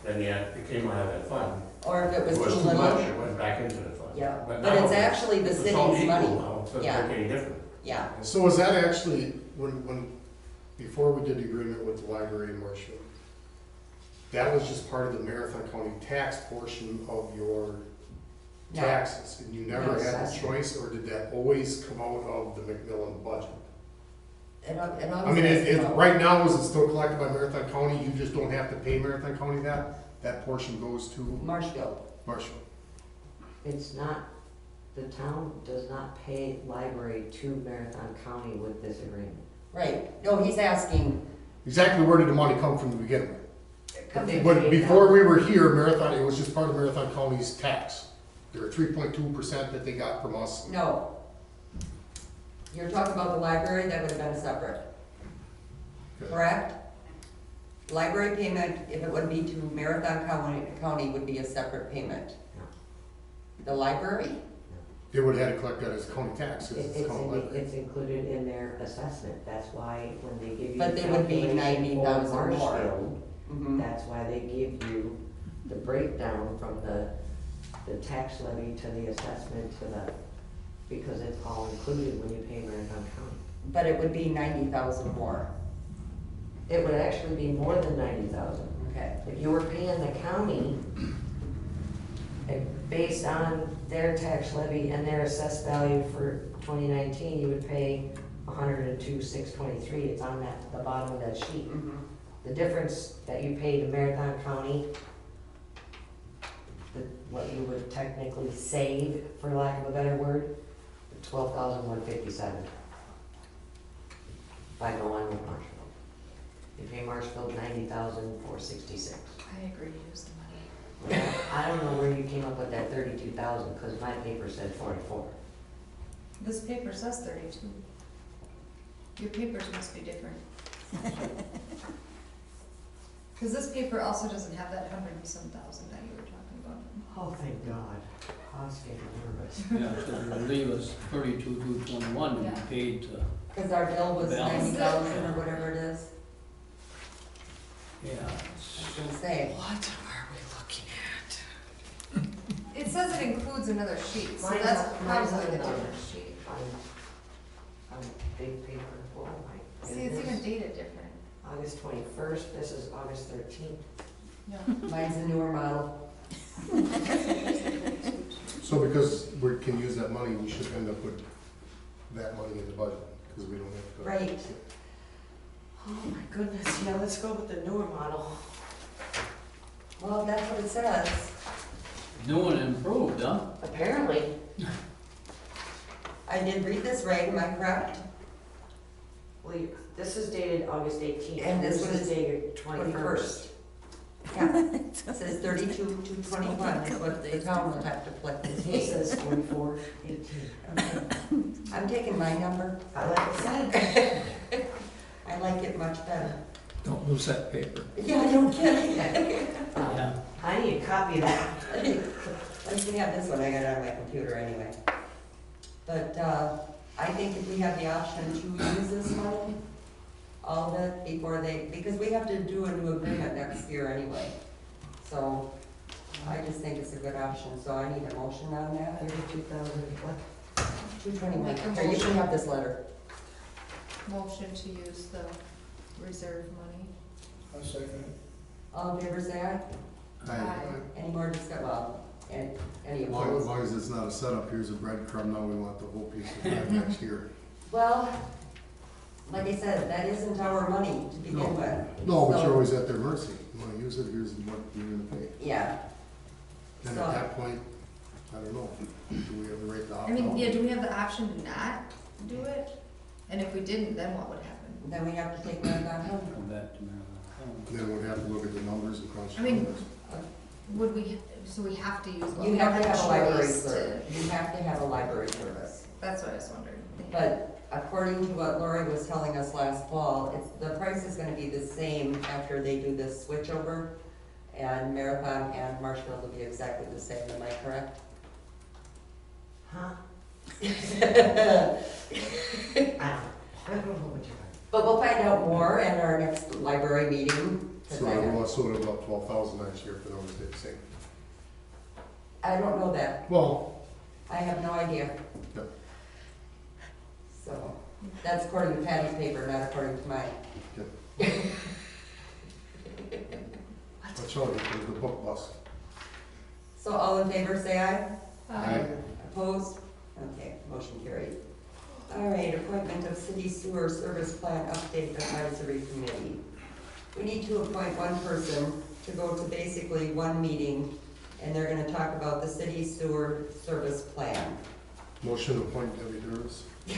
then yeah, it came out of that fund. Or if it If was it was too too little. much, it went back into the fund. Yeah, but now it's actually the it's all city's equal money. now, so it Yeah. doesn't make any difference. Yeah, So was that actually, before we did the agreement with the library in Marshfield, that was just part of the Marathon County tax portion of your No. taxes? And you never No, had the assessment. choice, or did that always come out of the McMillan budget? it I mean, right now, is it still collected by Marathon County? You just don't have to pay Marathon County that? That portion goes to Marshfield. Marshfield? It's not, the town does not pay library to Marathon County with this agreement. Right, no, he's asking. Exactly where did the money come from to begin with? They But pay before now. we were here, Marathon, it was just part of Marathon County's tax. There were 3.2% that they got from us. No. You're talking about the library, that would have been separate, correct? Library payment, if it would be to Marathon County would be a separate payment. The library? They would have had to collect that as county tax, because it's county library. It's included in their assessment, that's why when they give you. But they would be calculation for 90,000 more. Marshfield, Mhm. that's why they give you the breakdown from the tax levy to the assessment to the, because it's all included when you pay Marathon County. But it would be 90,000 more, It would actually be more than 90,000. okay? If you were paying the county, based on their tax levy and their assessed value for 2019, you would pay 102,623. It's on the bottom of that sheet. Mhm. The difference that you pay to Marathon County what you would technically save, for lack of a better word, $12,157 by going with Marshfield. You pay Marshfield $90,466. I agree to use the money. I don't know where you came up with that 32,000, because my paper said 44. This paper says 32. Your papers must be different. Because this paper also doesn't have that 100 and some thousand that you were talking about. Oh, thank God. I was getting nervous. Yeah, so I believe it's 32,221 to Yeah. be paid to, Cause our bill was Bill. 90,000 or whatever it is. yeah. I was gonna say, What are we looking at? It says it includes another sheet, so Mine's that's on- mine's probably on the another. different sheet. On big paper, oh my See, it's goodness. even dated different. August 21st, this is August 13th. mine's a newer model. So because we can use that money, we should end up with that money in the budget, because we don't have to. Right. Oh my goodness, yeah, let's go with the newer model. Well, that's what it says. New and improved, huh? Apparently, I did read this right, am I correct? well, this is dated August 18th. And this one is is dated 21st. Yeah, it says 32,221 is what the town will have to collect this It year. says 4418. Okay. I'm taking my number. I like it said. I like it much better. Don't lose that paper. Yeah, no kidding. Yeah. I need a copy of that. I can have this one, I got it on my computer anyway. But, I think if we have the option to use this money, all of it before because we have to do a new agreement next year anyway. So, I just think it's a good option, so I need a motion on that. 32,000, what? 221, Make a here, you can motion. have this letter. Motion to use the reserve money. I second All in favor, say aye. it. Aye. Any more discussion, well, any As long opposed? as it's not a setup, here's a breadcrumb, now we want the whole piece of bread next year. Well, like I said, that isn't our money to begin with. No, but So- you're always at their mercy. You wanna use it, here's what you're gonna pay. Yeah, And So- at that point, I don't know, do we have the right to opt I mean, out? yeah, do we have the option to not do it? And if we didn't, then what would happen? then we have to take marathon home. Come back to Maryland. Then we'd have to look at the numbers and crunch the I mean, numbers. Would we, so we have to use. You have to have a library choice to- service. You have to have a library service. That's what I was wondering. But according to what Lori was telling us last fall, the price is gonna be the same after they do this switchover. And Marathon and Marshfield will be exactly the same, am I correct? Huh? I don't know what you're. But we'll find out more at our next library meeting. 'Cause So it'll go up 12,000 next year if the numbers stay the same. I don't know that. Well, I have no idea. Yep. So, that's according to Patty's paper, not according to mine. I'll show you, there's the book bus. So all in favor, say aye. Aye. Opposed? Okay, motion carried. All right, appointment of city sewer service plan update advisory committee. We need to appoint one person to go to basically one meeting, and they're gonna talk about the city sewer service plan. Motion to appoint Debbie Durvis. Do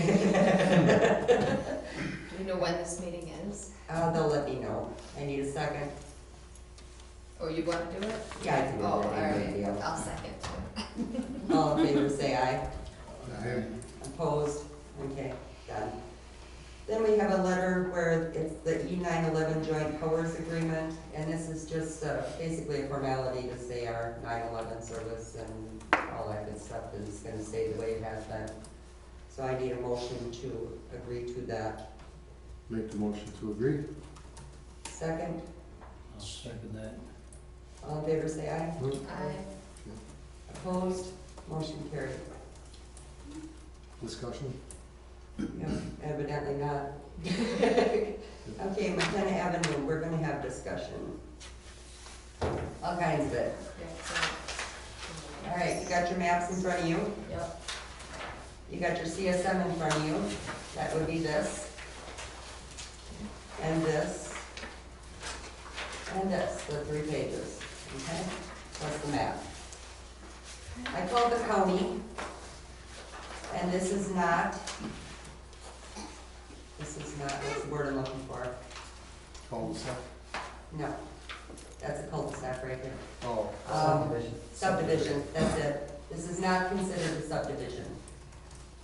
we know when this meeting is? They'll let me know. I need a second. Or you wanna do it? Yeah, I can do Oh, all that. Ain't no big right, deal. I'll second. All in favor, say aye. Aye. Opposed? Okay, done. Then we have a letter where it's the E911 Joint Powers Agreement, and this is just basically a formality to say our 9/11 service and all that good stuff is gonna stay the way it has been. So I need a motion to agree to that. Make the motion to agree. Second, I'll second that. all in favor, say aye. Aye. Opposed? Motion carried. Discussion? Yep, evidently not. Okay, McKenna Avenue, we're gonna have discussion. All kinds of it. All right, you got your maps in front of you? Yep. You got your CSM in front of you. That would be this. And this. And this, the 3 pages, okay? Plus the map. I called the county, and this is not, what's the word I'm looking for? Cul-de-sac. No, that's a cul-de-sac right there. Oh, Subdivision, that's it. This is not considered a subdivision.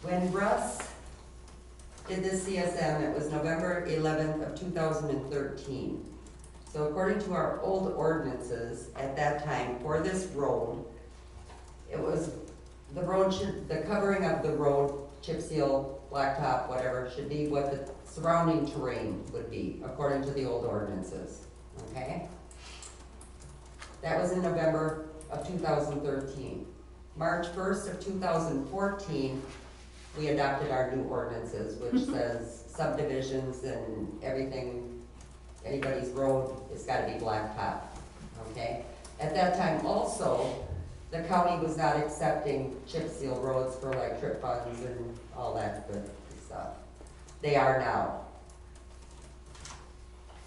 When Russ did this CSM, it was November 11th of 2013. So according to our old ordinances at that time, for this road, it was, the covering of the road, chip seal, blacktop, whatever, should be what the surrounding terrain would be, according to the old ordinances, okay? That was in November of 2013. March 1st of 2014, we adopted our new ordinances, which says subdivisions and everything, anybody's road has gotta be blacktop, okay? At that time also, the county was not accepting chip seal roads for like trip funds and all that good stuff. They are now.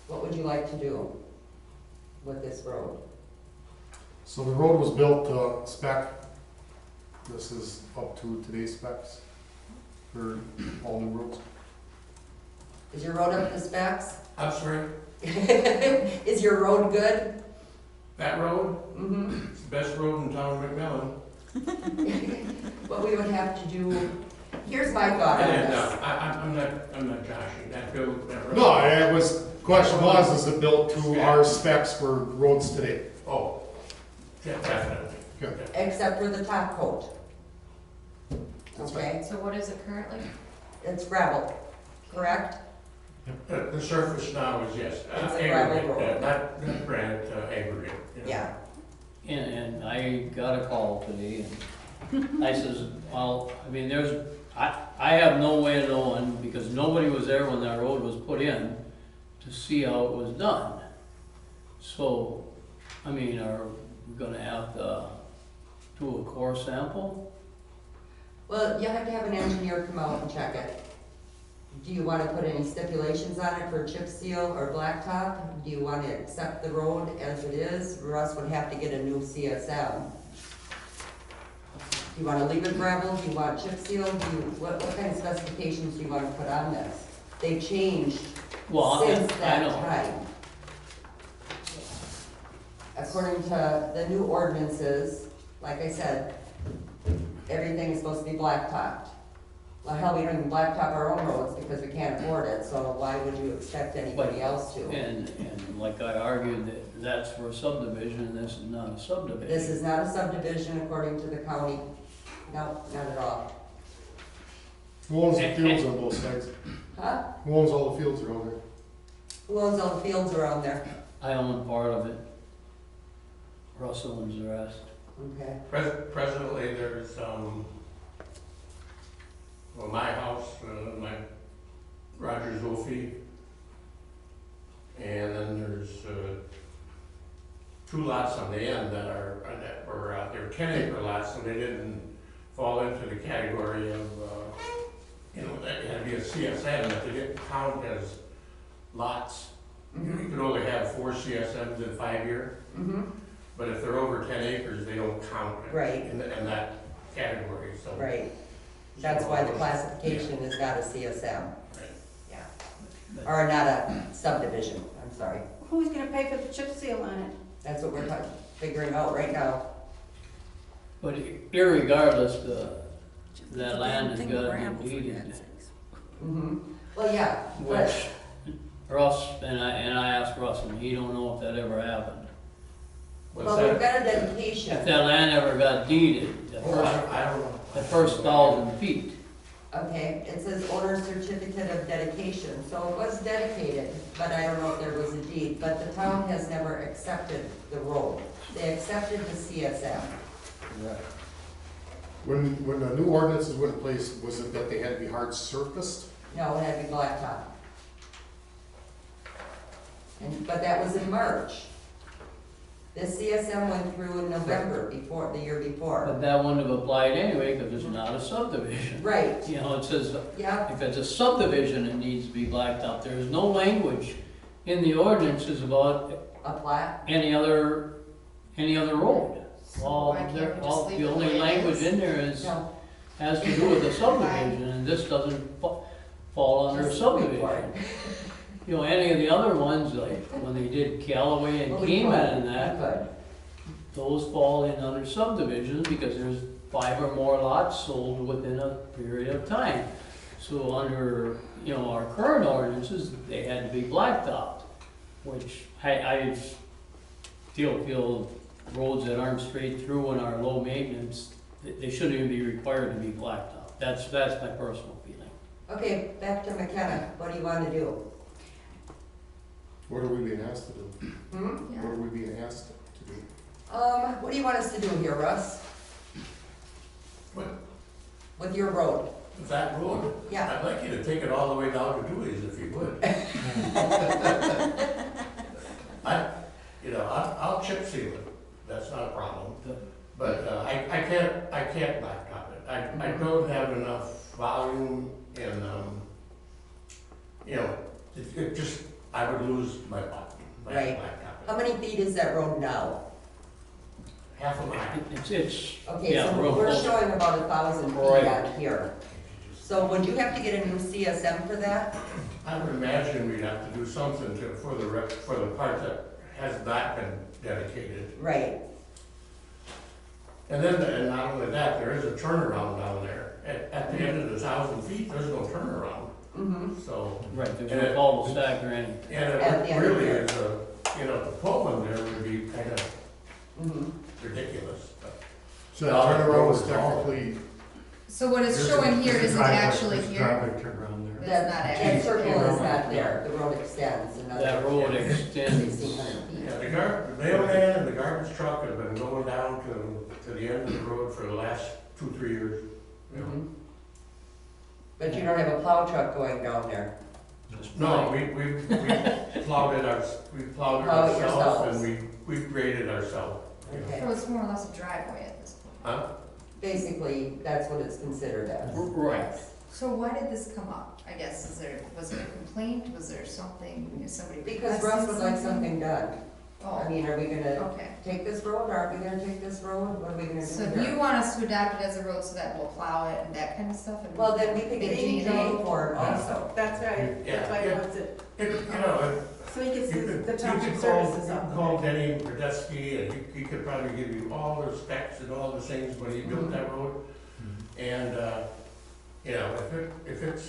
What would you like to do with this road? so the road was built to spec. This is up to today's specs for all new roads. Is your road up to specs? I'm sorry, Is your road good? that road, Mm-hmm. it's the best road in town of McMillan. What we would have to do, here's my thought on And, this. I'm not joshing, that road. No, it was, question was, is it built to our specs for roads today? Oh, yeah, definitely. Good. Except for the top coat. That's Okay, So what is it currently? it's gravel, correct? The surface now is, yes, It's a gravel aggregate, road. not granite, aggregate. You know. Yeah. And I got a call today, and I says, well, I mean, I have no way of knowing, because nobody was there when that road was put in, to see how it was done. So, I mean, are we gonna have to do a core sample? Well, you have to have an engineer come out and check it. Do you wanna put any stipulations on it for chip seal or blacktop? Do you wanna accept the road as it is? Russ would have to get a new CSM. Do you wanna leave it gravel? Do you want chip seal? What kind of specifications do you wanna put on this? They've changed Well, since I that know, time. According to the new ordinances, like I said, everything is supposed to be blacktopped. Well, hell, we don't even blacktop our own roads because we can't afford it, so why would you expect anybody else to? and like I argued, that's for a subdivision, and this is not a subdivision. This is not a subdivision according to the county. No, not at all. Who owns the fields on both sides? Huh? Who owns all the fields around there? Who owns all the fields around there? I own part of it. Russell owns the rest. Okay. Presently, there's, well, my house, my Roger Zolfi, and then there's, two lots on the end that were, they're 10-acre lots, and they didn't fall into the category of, you know, that had to be a CSM, that they didn't count as lots. You could only have 4 CSMs in 5 years. Mm-hmm. But if they're over 10 acres, they don't count Right. in that category, so. Right. That's why the classification is not a CSM. Right. Yeah. But- Or not a subdivision, I'm sorry. Who's gonna pay for the chip seal on it? That's what we're figuring out right now. But irregardless, that land has gotta be deeded, Mm-hmm. Well, yeah, but, which Russ, and I asked Russ, and he don't know if that ever happened. What's well, we've that? got a dedication. If that land ever got deeded, the Oh, first, I don't know. the first 1,000 feet. Okay, it says owner's certificate of dedication, so it was dedicated, but I don't know if there was a deed, but the town has never accepted the road. They accepted the CSM. When the new ordinances went in place, was it that they had to be hard surfaced? No, it had to be blacktop. But that was in March. This CSM went through in November the year before. But that wouldn't have applied anyway, because it's not a subdivision. Right, You know, it says, yeah, if it's a subdivision, it needs to be blacked out. There's no language in the ordinances about a plat. any other road. So All, why can't we just all, leave the it only the way it language is? in there is, No, has to do with the subdivision, and this doesn't fall under a just wait for subdivision. it. You know, any of the other ones, like when they did Callaway and Well, we Keeman could, and we that, could. those fall in under subdivisions because there's 5 or more lots sold within a period of time. So under, you know, our current ordinances, they had to be blacktopped, which I still feel roads that aren't straight through and are low maintenance, they shouldn't even be required to be blacktopped. That's my personal feeling. Okay, back to McKenna, what do you wanna do? What are we being asked to do? Hmm? Yeah. What are we being asked to do? What do you want us to do here, Russ, What, with your road? that road? Yeah, I'd like you to take it all the way down to Dewey's if you would. I'll chip seal it, that's not a problem. But I can't blacktop it. I don't have enough volume and, it just, I would lose my Right. blacktop. how many feet is that road now? Half a mile. It's, Okay, yeah, so real we're close. showing about 1,000 feet Right. out here. So would you have to get a new CSM for that? I would imagine we'd have to do something for the part that has not been dedicated. Right, And then, and not only that, there is a turnaround down there. At the end of the 1,000 feet, there's no turnaround, mm-hmm, so. right, there's no cul-de-sac or anything. And At the it end of really there. is to pull in there would be kind of mm-hmm. ridiculous. But So that turnaround is technically, So what it's showing here isn't actually here. Driveway turnaround there. That, It's not that actually circle here. is not there, the road extends another. That road extends. 1,600 feet. Yeah, the mailman and the garbage truck have been going down to the end of the road for the last 2-3 years. You know. Mhm. But you don't have a plow truck going down there? No, we plowed it Plowed it ourselves yourselves. and we graded ourselves. You know. Okay, So it's more or less a driveway at this point. Huh? basically, that's what it's considered as. Right. Yes. So why did this come up? I guess, was it a complaint? Was there something, somebody? Because Russ would like something done. Oh, I mean, are we gonna okay. take this road, or are we gonna take this road, what are we gonna do So here? you want us to adopt it as a road so that we'll plow it and that kind of stuff? And Well, then we could get maintain EJ for it also. That's right, Yeah, that's why he yeah. wants it, so he gets You the could, the you township could services call, on. call Denny Brodesky, and he could probably give you all the specs and all the things when he built that road. And, if it's,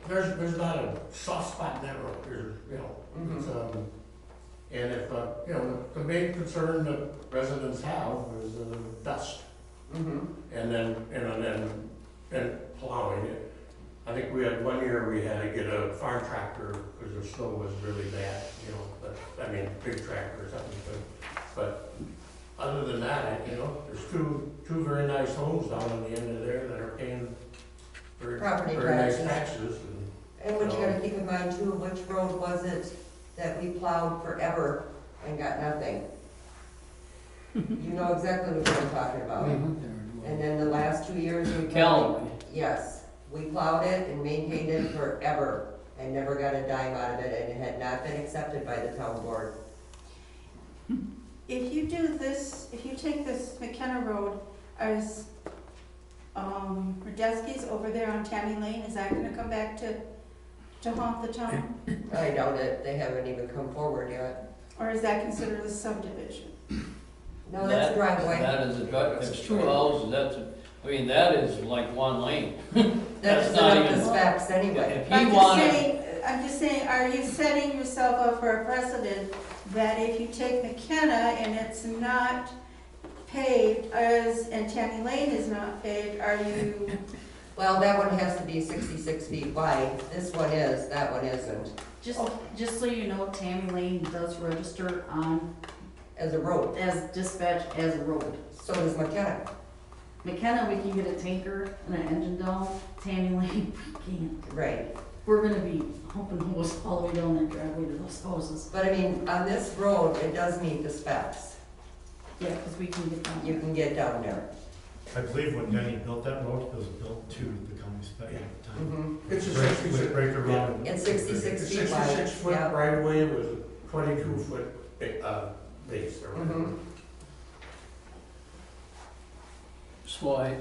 there's not a soft spot in that road, it's, and if, the main concern that residents have is, dust. Mm-hmm. And plowing it. I think we had one year we had to get a farm tractor because the snow was really bad, big tractor or something. But other than that, there's two very nice homes down on the end of there that are paying Property very nice taxes. taxes. And what you gotta keep in mind too, which road was it that we plowed forever and got nothing? You know exactly what I'm talking about. And then the last 2 years we plowed, Callaway. yes, we plowed it and maintained it forever and never got a dime out of it, and it had not been accepted by the town board. If you do this, if you take this McKenna Road, as, Radesky's over there on Tammy Lane, is that gonna come back to haunt the town? I doubt it, they haven't even come forward yet. Or is that considered a subdivision? No, that's a driveway. That is a driveway, there's 2 houses, that is like 1 lane. That that's isn't not up to even- specs anyway. If he wanted, I'm just saying, are you setting yourself up for a precedent that if you take McKenna and it's not paved, and Tammy Lane is not paved, are you, Well, that one has to be 66 feet wide. This one is, that one isn't, Just so you know, Tammy Lane does register on, as a road. as dispatch as a road. So does McKenna. McKenna, we can get a tanker and an engine down, Tammy Lane, we can't. Right. We're gonna be humping hose all the way down that driveway to those houses. But I mean, on this road, it does meet the specs. Yeah, because we can get down. You can get down there. I believe when Denny built that road, it was built to the county spec at the time. it's a Break- 66 with breaker run. It's 66 It's feet wide. 66-foot Yeah. right away with a 22-foot base or whatever. Mhm. So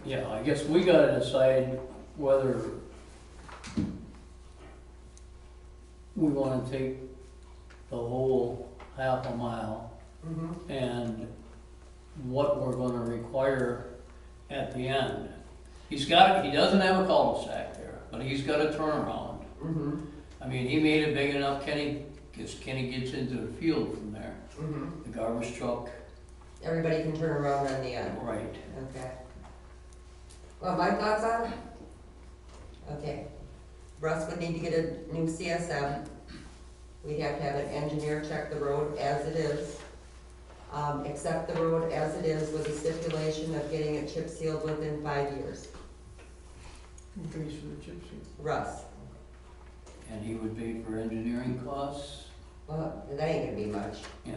yeah, I guess we gotta decide whether we wanna take the whole half a mile Mm-hmm. and what we're gonna require at the end. He doesn't have a cul-de-sac there, but he's got a turnaround. Mm-hmm. I mean, he made it big enough, Kenny gets into the field from there. Mm-hmm. The garbage truck, Everybody can turn around on the end. right. Okay. Well, my thoughts on it? Okay. Russ would need to get a new CSM. We'd have to have an engineer check the road as it is. Accept the road as it is with a stipulation of getting it chip sealed within 5 years. Who pays for the chip seal? Russ. And he would pay for engineering costs? Well, that ain't gonna be much. Yeah.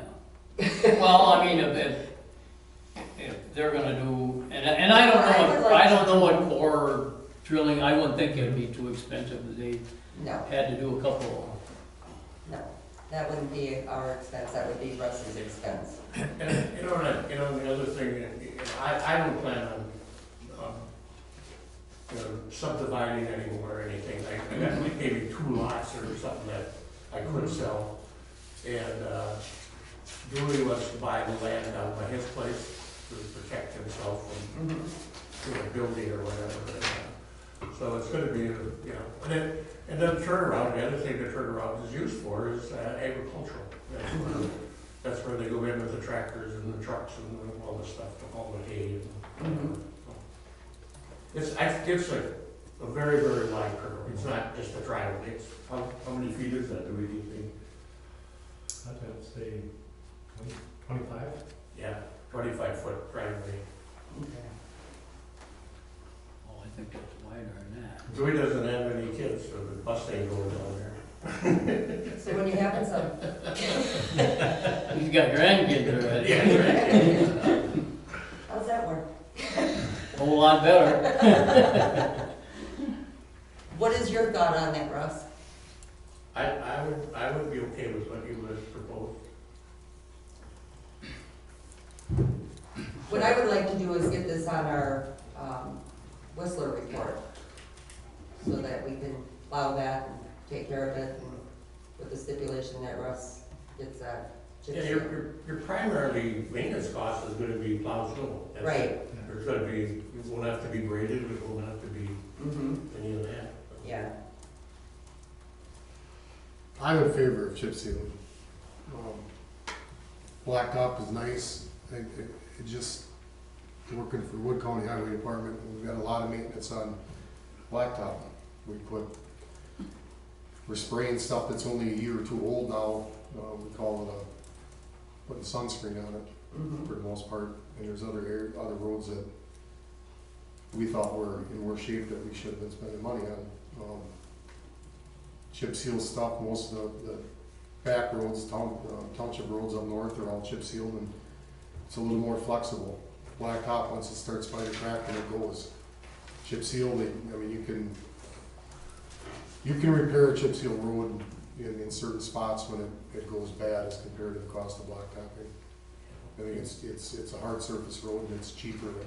Well, I mean, if they're gonna do, and I don't know, I I don't know what core drilling, I wouldn't think it'd be too expensive, if they No, had to do a couple. no. That wouldn't be our expense, that would be Russ's expense. And, the other thing, I don't plan on, subdividing anymore or anything. I got maybe 2 lots or something that I could sell. And, Julie wants to buy the land down by his place to protect himself from, building or whatever. So it's gonna be, and then turnaround, the other thing the turnaround is used for is agricultural. That's where they go in with the tractors and the trucks and all the stuff, all the hay and. It's a very, very wide curve. It's not just a driveway. It's, how many feet is that, do we think? I'd say 25? Yeah, 25-foot driveway. Oh, I think that's wider than that. Joey doesn't have any kids, so the bus ain't going down there. So when you have some, He's got grandkids already. Yeah, right. how's that work? A whole lot better. What is your thought on that, Russ? I would be okay with what you would propose. What I would like to do is get this on our Whistler report, so that we can plow that and take care of it, and with the stipulation that Russ gets that chip Yeah, seal. your primarily maintenance cost is gonna be plow snow. That's Right. it. There's gonna be, it won't have to be graded, it won't have to be Mm-hmm, any of that. yeah. I'm in favor of chip sealing. Blacktop is nice. It just, working for Wood County Highway Department, we've got a lot of maintenance on blacktop. We're spraying stuff that's only a year or 2 old now. We call it putting sunscreen on it Mm-hmm. for the most part. And there's other roads that we thought were in worse shape that we should have been spending money on. Chip seal stuff, most of the back roads, township roads up north are all chip sealed, and it's a little more flexible. Blacktop, once it starts by the crack and it goes. Chip seal, you can repair a chip seal road in certain spots when it goes bad as compared to the cost of blacktopping. I think it's a hard surface road, and it's cheaper to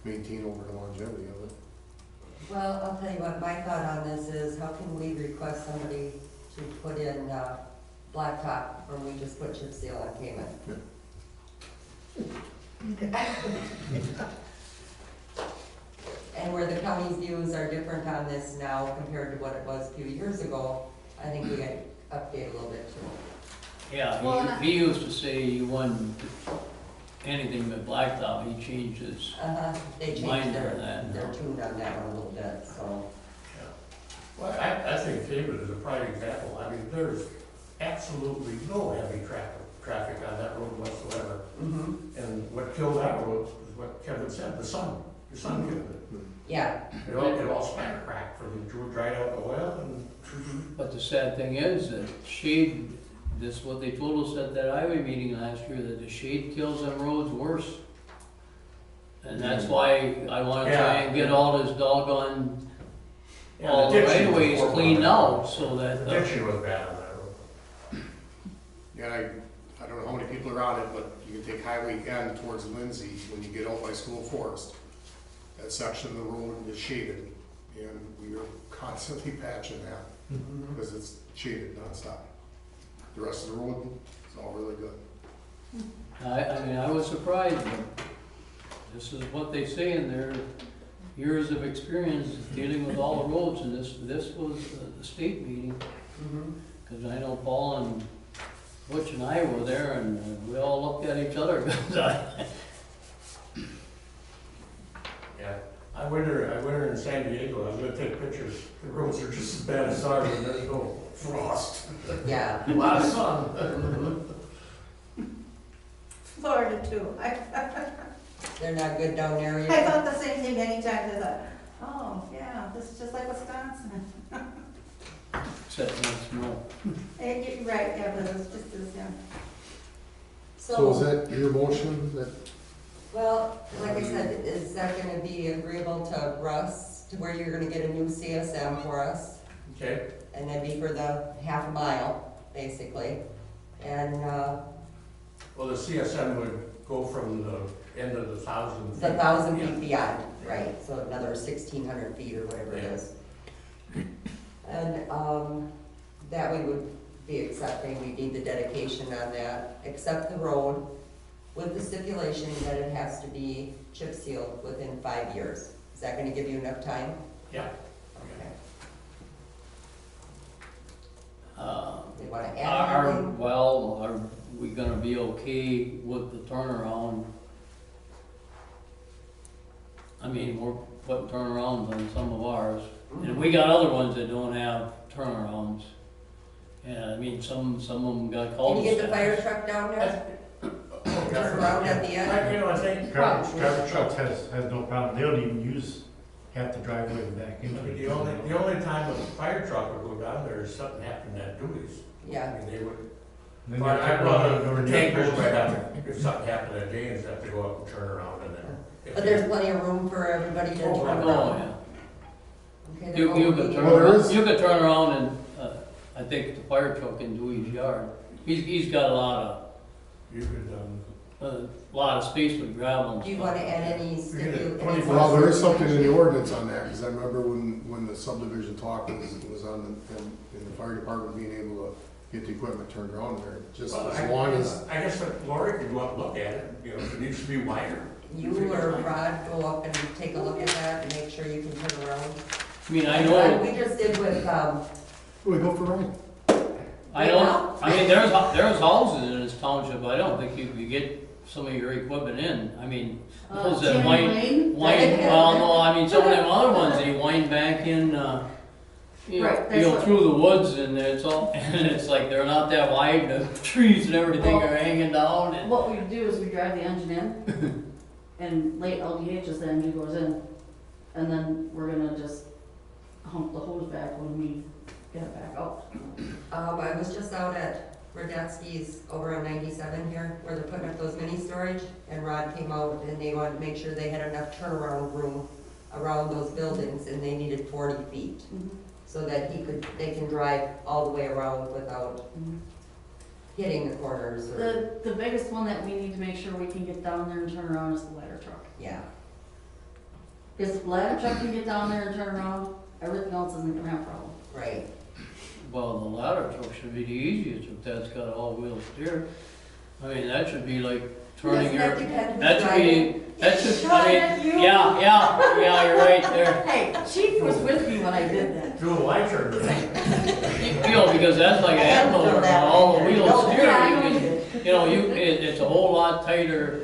maintain over the longevity of it. Well, I'll tell you what, my thought on this is, how can we request somebody to put in blacktop when we just put chip seal on Cayman? And where the county's views are different on this now compared to what it was a few years ago, I think we got to update a little bit too. Yeah, he used to say you wouldn't anything but blacktop, he changed his They changed mind their on that. tune on that one a little bit, so. Well, I think Cleveland is a prime example. I mean, there's absolutely no heavy traffic on that road whatsoever. Mm-hmm. And what killed that road is what Kevin said, the sun. The sun killed it. Yeah. It all spat cracked from the dried out oil and. But the sad thing is that shade, this is what they told us at that highway meeting last year, that the shade kills them roads worse. And that's why I wanna try and get all this doggone, all the right of ways cleaned out, so that. The ditching was bad on that road. Yeah, I don't know how many people are on it, but you can take Highway N towards Lindsay, when you get out by School Forest. That section of the road is shaded, and we are constantly patching that, because it's shaded nonstop. The rest of the road is all really good. I mean, I was surprised, but this is what they say in their years of experience dealing with all the roads, and this was the state meeting. Because I know Paul and Butch and I were there, and we all looked at each other, 'cause Yeah, I winter in San Diego, I was gonna take pictures, the roads are just as bad as ours, and there's no frost, Yeah. a lot of sun. Florida too. They're not good down there I either. thought the same thing many times. I thought, oh, yeah, this is just like Wisconsin. except when it's snow. Right, yeah, but it's just as, yeah. So is that your motion that? Well, like I said, is that gonna be agreeable to Russ, to where you're gonna get a new CSM for us? Okay, And that'd be for the half a mile, basically. And, well, the CSM would go from the end of the 1,000 feet. the 1,000 feet beyond, right, so another 1,600 feet or whatever it Yeah. is. And, that we would be accepting, we need the dedication on that, accept the road with the stipulation that it has to be chip sealed within 5 years. Is that gonna give you enough time? Yeah. Okay. Uh, They wanna add anything? are we gonna be okay with the turnaround? I mean, we're putting turnarounds on some of ours, and we got other ones that don't have turnarounds. And I mean, some of them got cul Can you get the fire truck down there? Just around at the end? You know, I think Garbage trucks has no problem, they don't even have to drive way back into it. the only time a fire truck would go down there is something happened at Dewey's. Yeah. I mean, they would, Then well, they I'd have to rather go over the near tankers Christmas. might have to, if something happened at James, have to go up and turn around in there. But there's plenty of room for everybody to turn Oh, around. Oh, yeah. Okay, You then could we'll- turn Well, there around, is- you could turn around and, I think the fire truck in Dewey's yard, he's got a You could, lot of space with gravel and Do you stuff. wanna add any stipulations? Well, there is something in the ordinance on that, because I remember when the subdivision talk was on, in the fire department being able to get the equipment turned around there, just well, as long as. I guess that Lori could go up and look at it, you know, if it needs to be wider. You or Rod go up and take a look at that and make sure you can turn around. I mean, I Like know, we just did with, We go for Ryan. I mean, there's houses in this township, I don't think you could get some of your equipment in, I mean, those that wind, well, no, I mean, some of them other ones, they wind back in, you Right, know, that's through the woods, and it's all, and it's like, they're not that wide, the trees and everything Well, are hanging down, and, What we do is we drive the engine in, and late LDH as the engine goes in, and then we're gonna just hump the hose back when we get it back out. I was just out at Radetzky's over on 97 here, where they're putting up those mini storage, and Rod came out and they wanted to make sure they had enough turnaround room around those buildings, and they needed 40 feet, Mhm. so that they can drive all the way around without Mhm. hitting the corners or, The biggest one that we need to make sure we can get down there and turn around is the ladder truck. yeah. If the ladder truck can get down there and turn around, everything else isn't gonna have a problem. Right. well, the ladder truck should be the easiest, if that's got an all-wheel steer. I mean, that should be like turning Doesn't your, that depend who's that should driving? be, that should, Shut I it, mean, you. yeah, you're right there. Hey, Chief was with me when I did that. Do a light turn. You know, because that's like a head motor, all the wheel steer, Yeah, I know you you can, did. it's a whole lot tighter,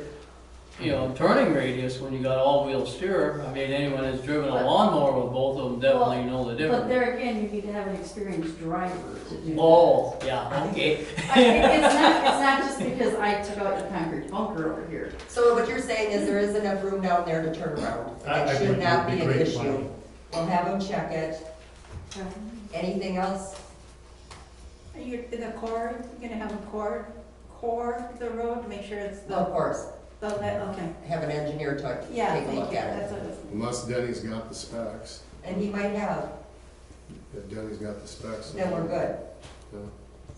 you know, turning radius when you got all-wheel steer. I mean, anyone that's driven a But- lawnmower with both of them definitely know the But difference. there again, you need to have an experienced driver to do that. Oh, yeah, okay. It's not just because I took out your concrete bunker over here. So what you're saying is there is enough room down there to turn around? I That think should not it'd be be an great issue. money. We'll have them check it. Anything else? Are you, the core, you're gonna have a core the road, to make sure it's Of course, okay. have an engineer to Yeah, take a thank look you, at it. that's what it was. Unless Denny's got the specs. And he might have, If Denny's got the specs. then we're good. Yeah.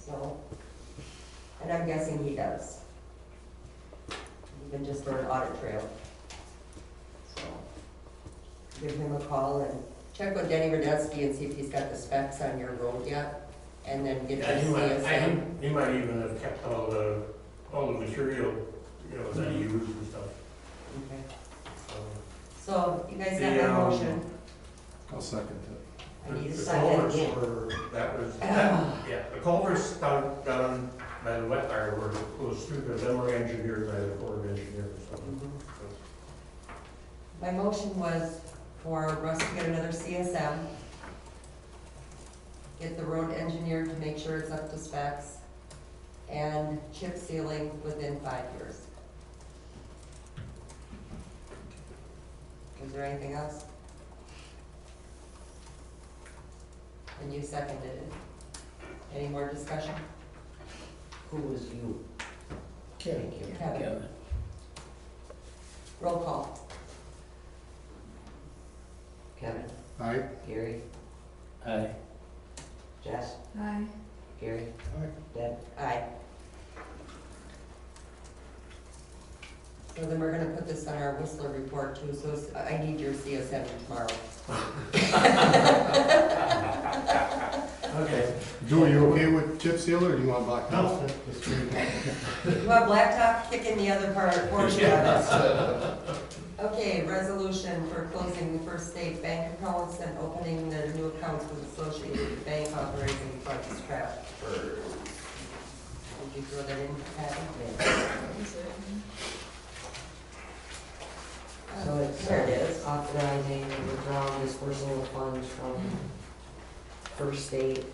So, And I'm guessing he does. Even just for an audit trail. So, give him a call and check with Denny Radetsky and see if he's got the specs on your road yet, and then get Yeah, your CSM. he might even have kept all the material, you know, that he used and stuff. Okay. So, So, you guys got The, my motion? I'll second it. I need a The second. culverts were, that was, yeah, the culverts done by the wet fire were, was through the Limerick engineer, by the Corps of Engineers, so. Mhm. My motion was for Russ to get another CSM, get the road engineer to make sure it's up to specs, and chip sealing within 5 years. Is there anything else? And you seconded it. Any more discussion? Who was you? Thank you. Kevin, Kevin. roll call. Kevin, Aye. Gary, Aye. Jess, Aye. Gary, Deb. Aye. So then we're gonna put this on our Whistler report too, so I need your CSM tomorrow. Okay. Joe, you okay with chip seal or do you want blacktop? No, that's good. You want blacktop kicking the other portion of it? Okay, resolution for closing the First State bank accounts and opening the new accounts with Associated Bank authorizing funds transfers. Did you throw that in, Patty? So it's There it is. authorizing the withdrawal and dispersal of funds from First State,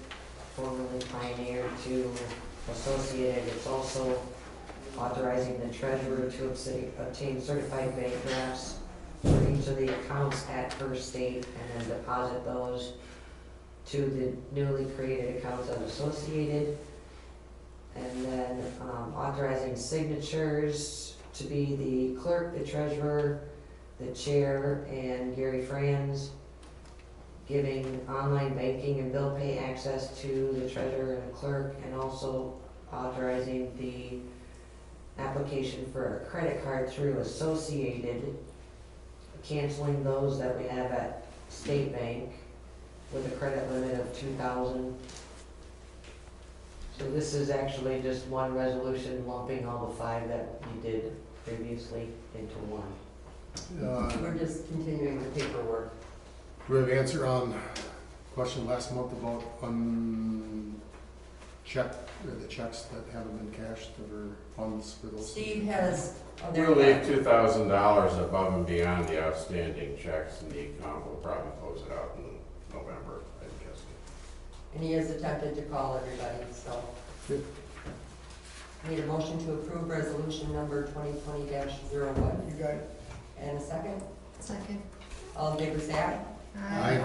formerly Pioneer, to Associated. It's also authorizing the treasurer to obtain certified bank drafts for each of the accounts at First State and then deposit those to the newly created accounts of Associated. And then authorizing signatures to be the clerk, the treasurer, the chair, and Gary Franz, giving online banking and bill pay access to the treasurer and the clerk, and also authorizing the application for a credit card through Associated, canceling those that we have at State Bank with a credit limit of $2,000. So this is actually just one resolution lumping all the 5 that we did previously into one. We're just continuing the paperwork. Do we have an answer on question last month about the checks that haven't been cashed or funds for those? Steve has, oh, there We'll you leave go. $2,000 above and beyond the outstanding checks in the account. We'll probably close it out in November, I'm guessing. And he has attempted to call everybody, so. Good. Need a motion to approve resolution number 2020-01. You got it. And a second? Second. All in favor, say aye. Aye.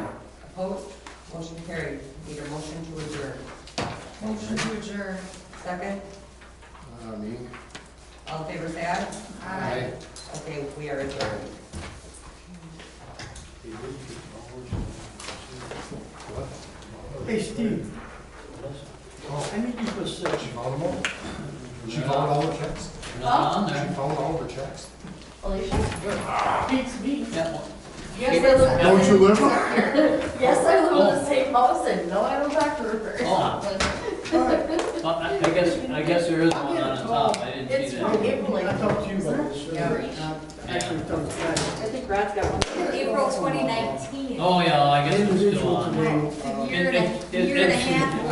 Opposed? Motion carried. Need a motion to adjourn. Motion to adjourn. Second? Me. All in favor, say aye. Aye. Okay, we are adjourned. What? Hey, Steve, I need you for a She second. found them all? She found all the checks? Not on She there. found all the checks? Alicia? Beats me. Yeah, well, Yes, I live, Don't you live here? yes, I live in the same house, and no, I don't talk to her very Oh. often. well, I guess there is one on the top. I didn't It's see from that. April, I like, talked to you about this. Yeah. Actually, it does that. I think Brad's got one. April 2019. Oh, yeah, I guess it's still on. Individual today. A year and a It- year and a it's- half old.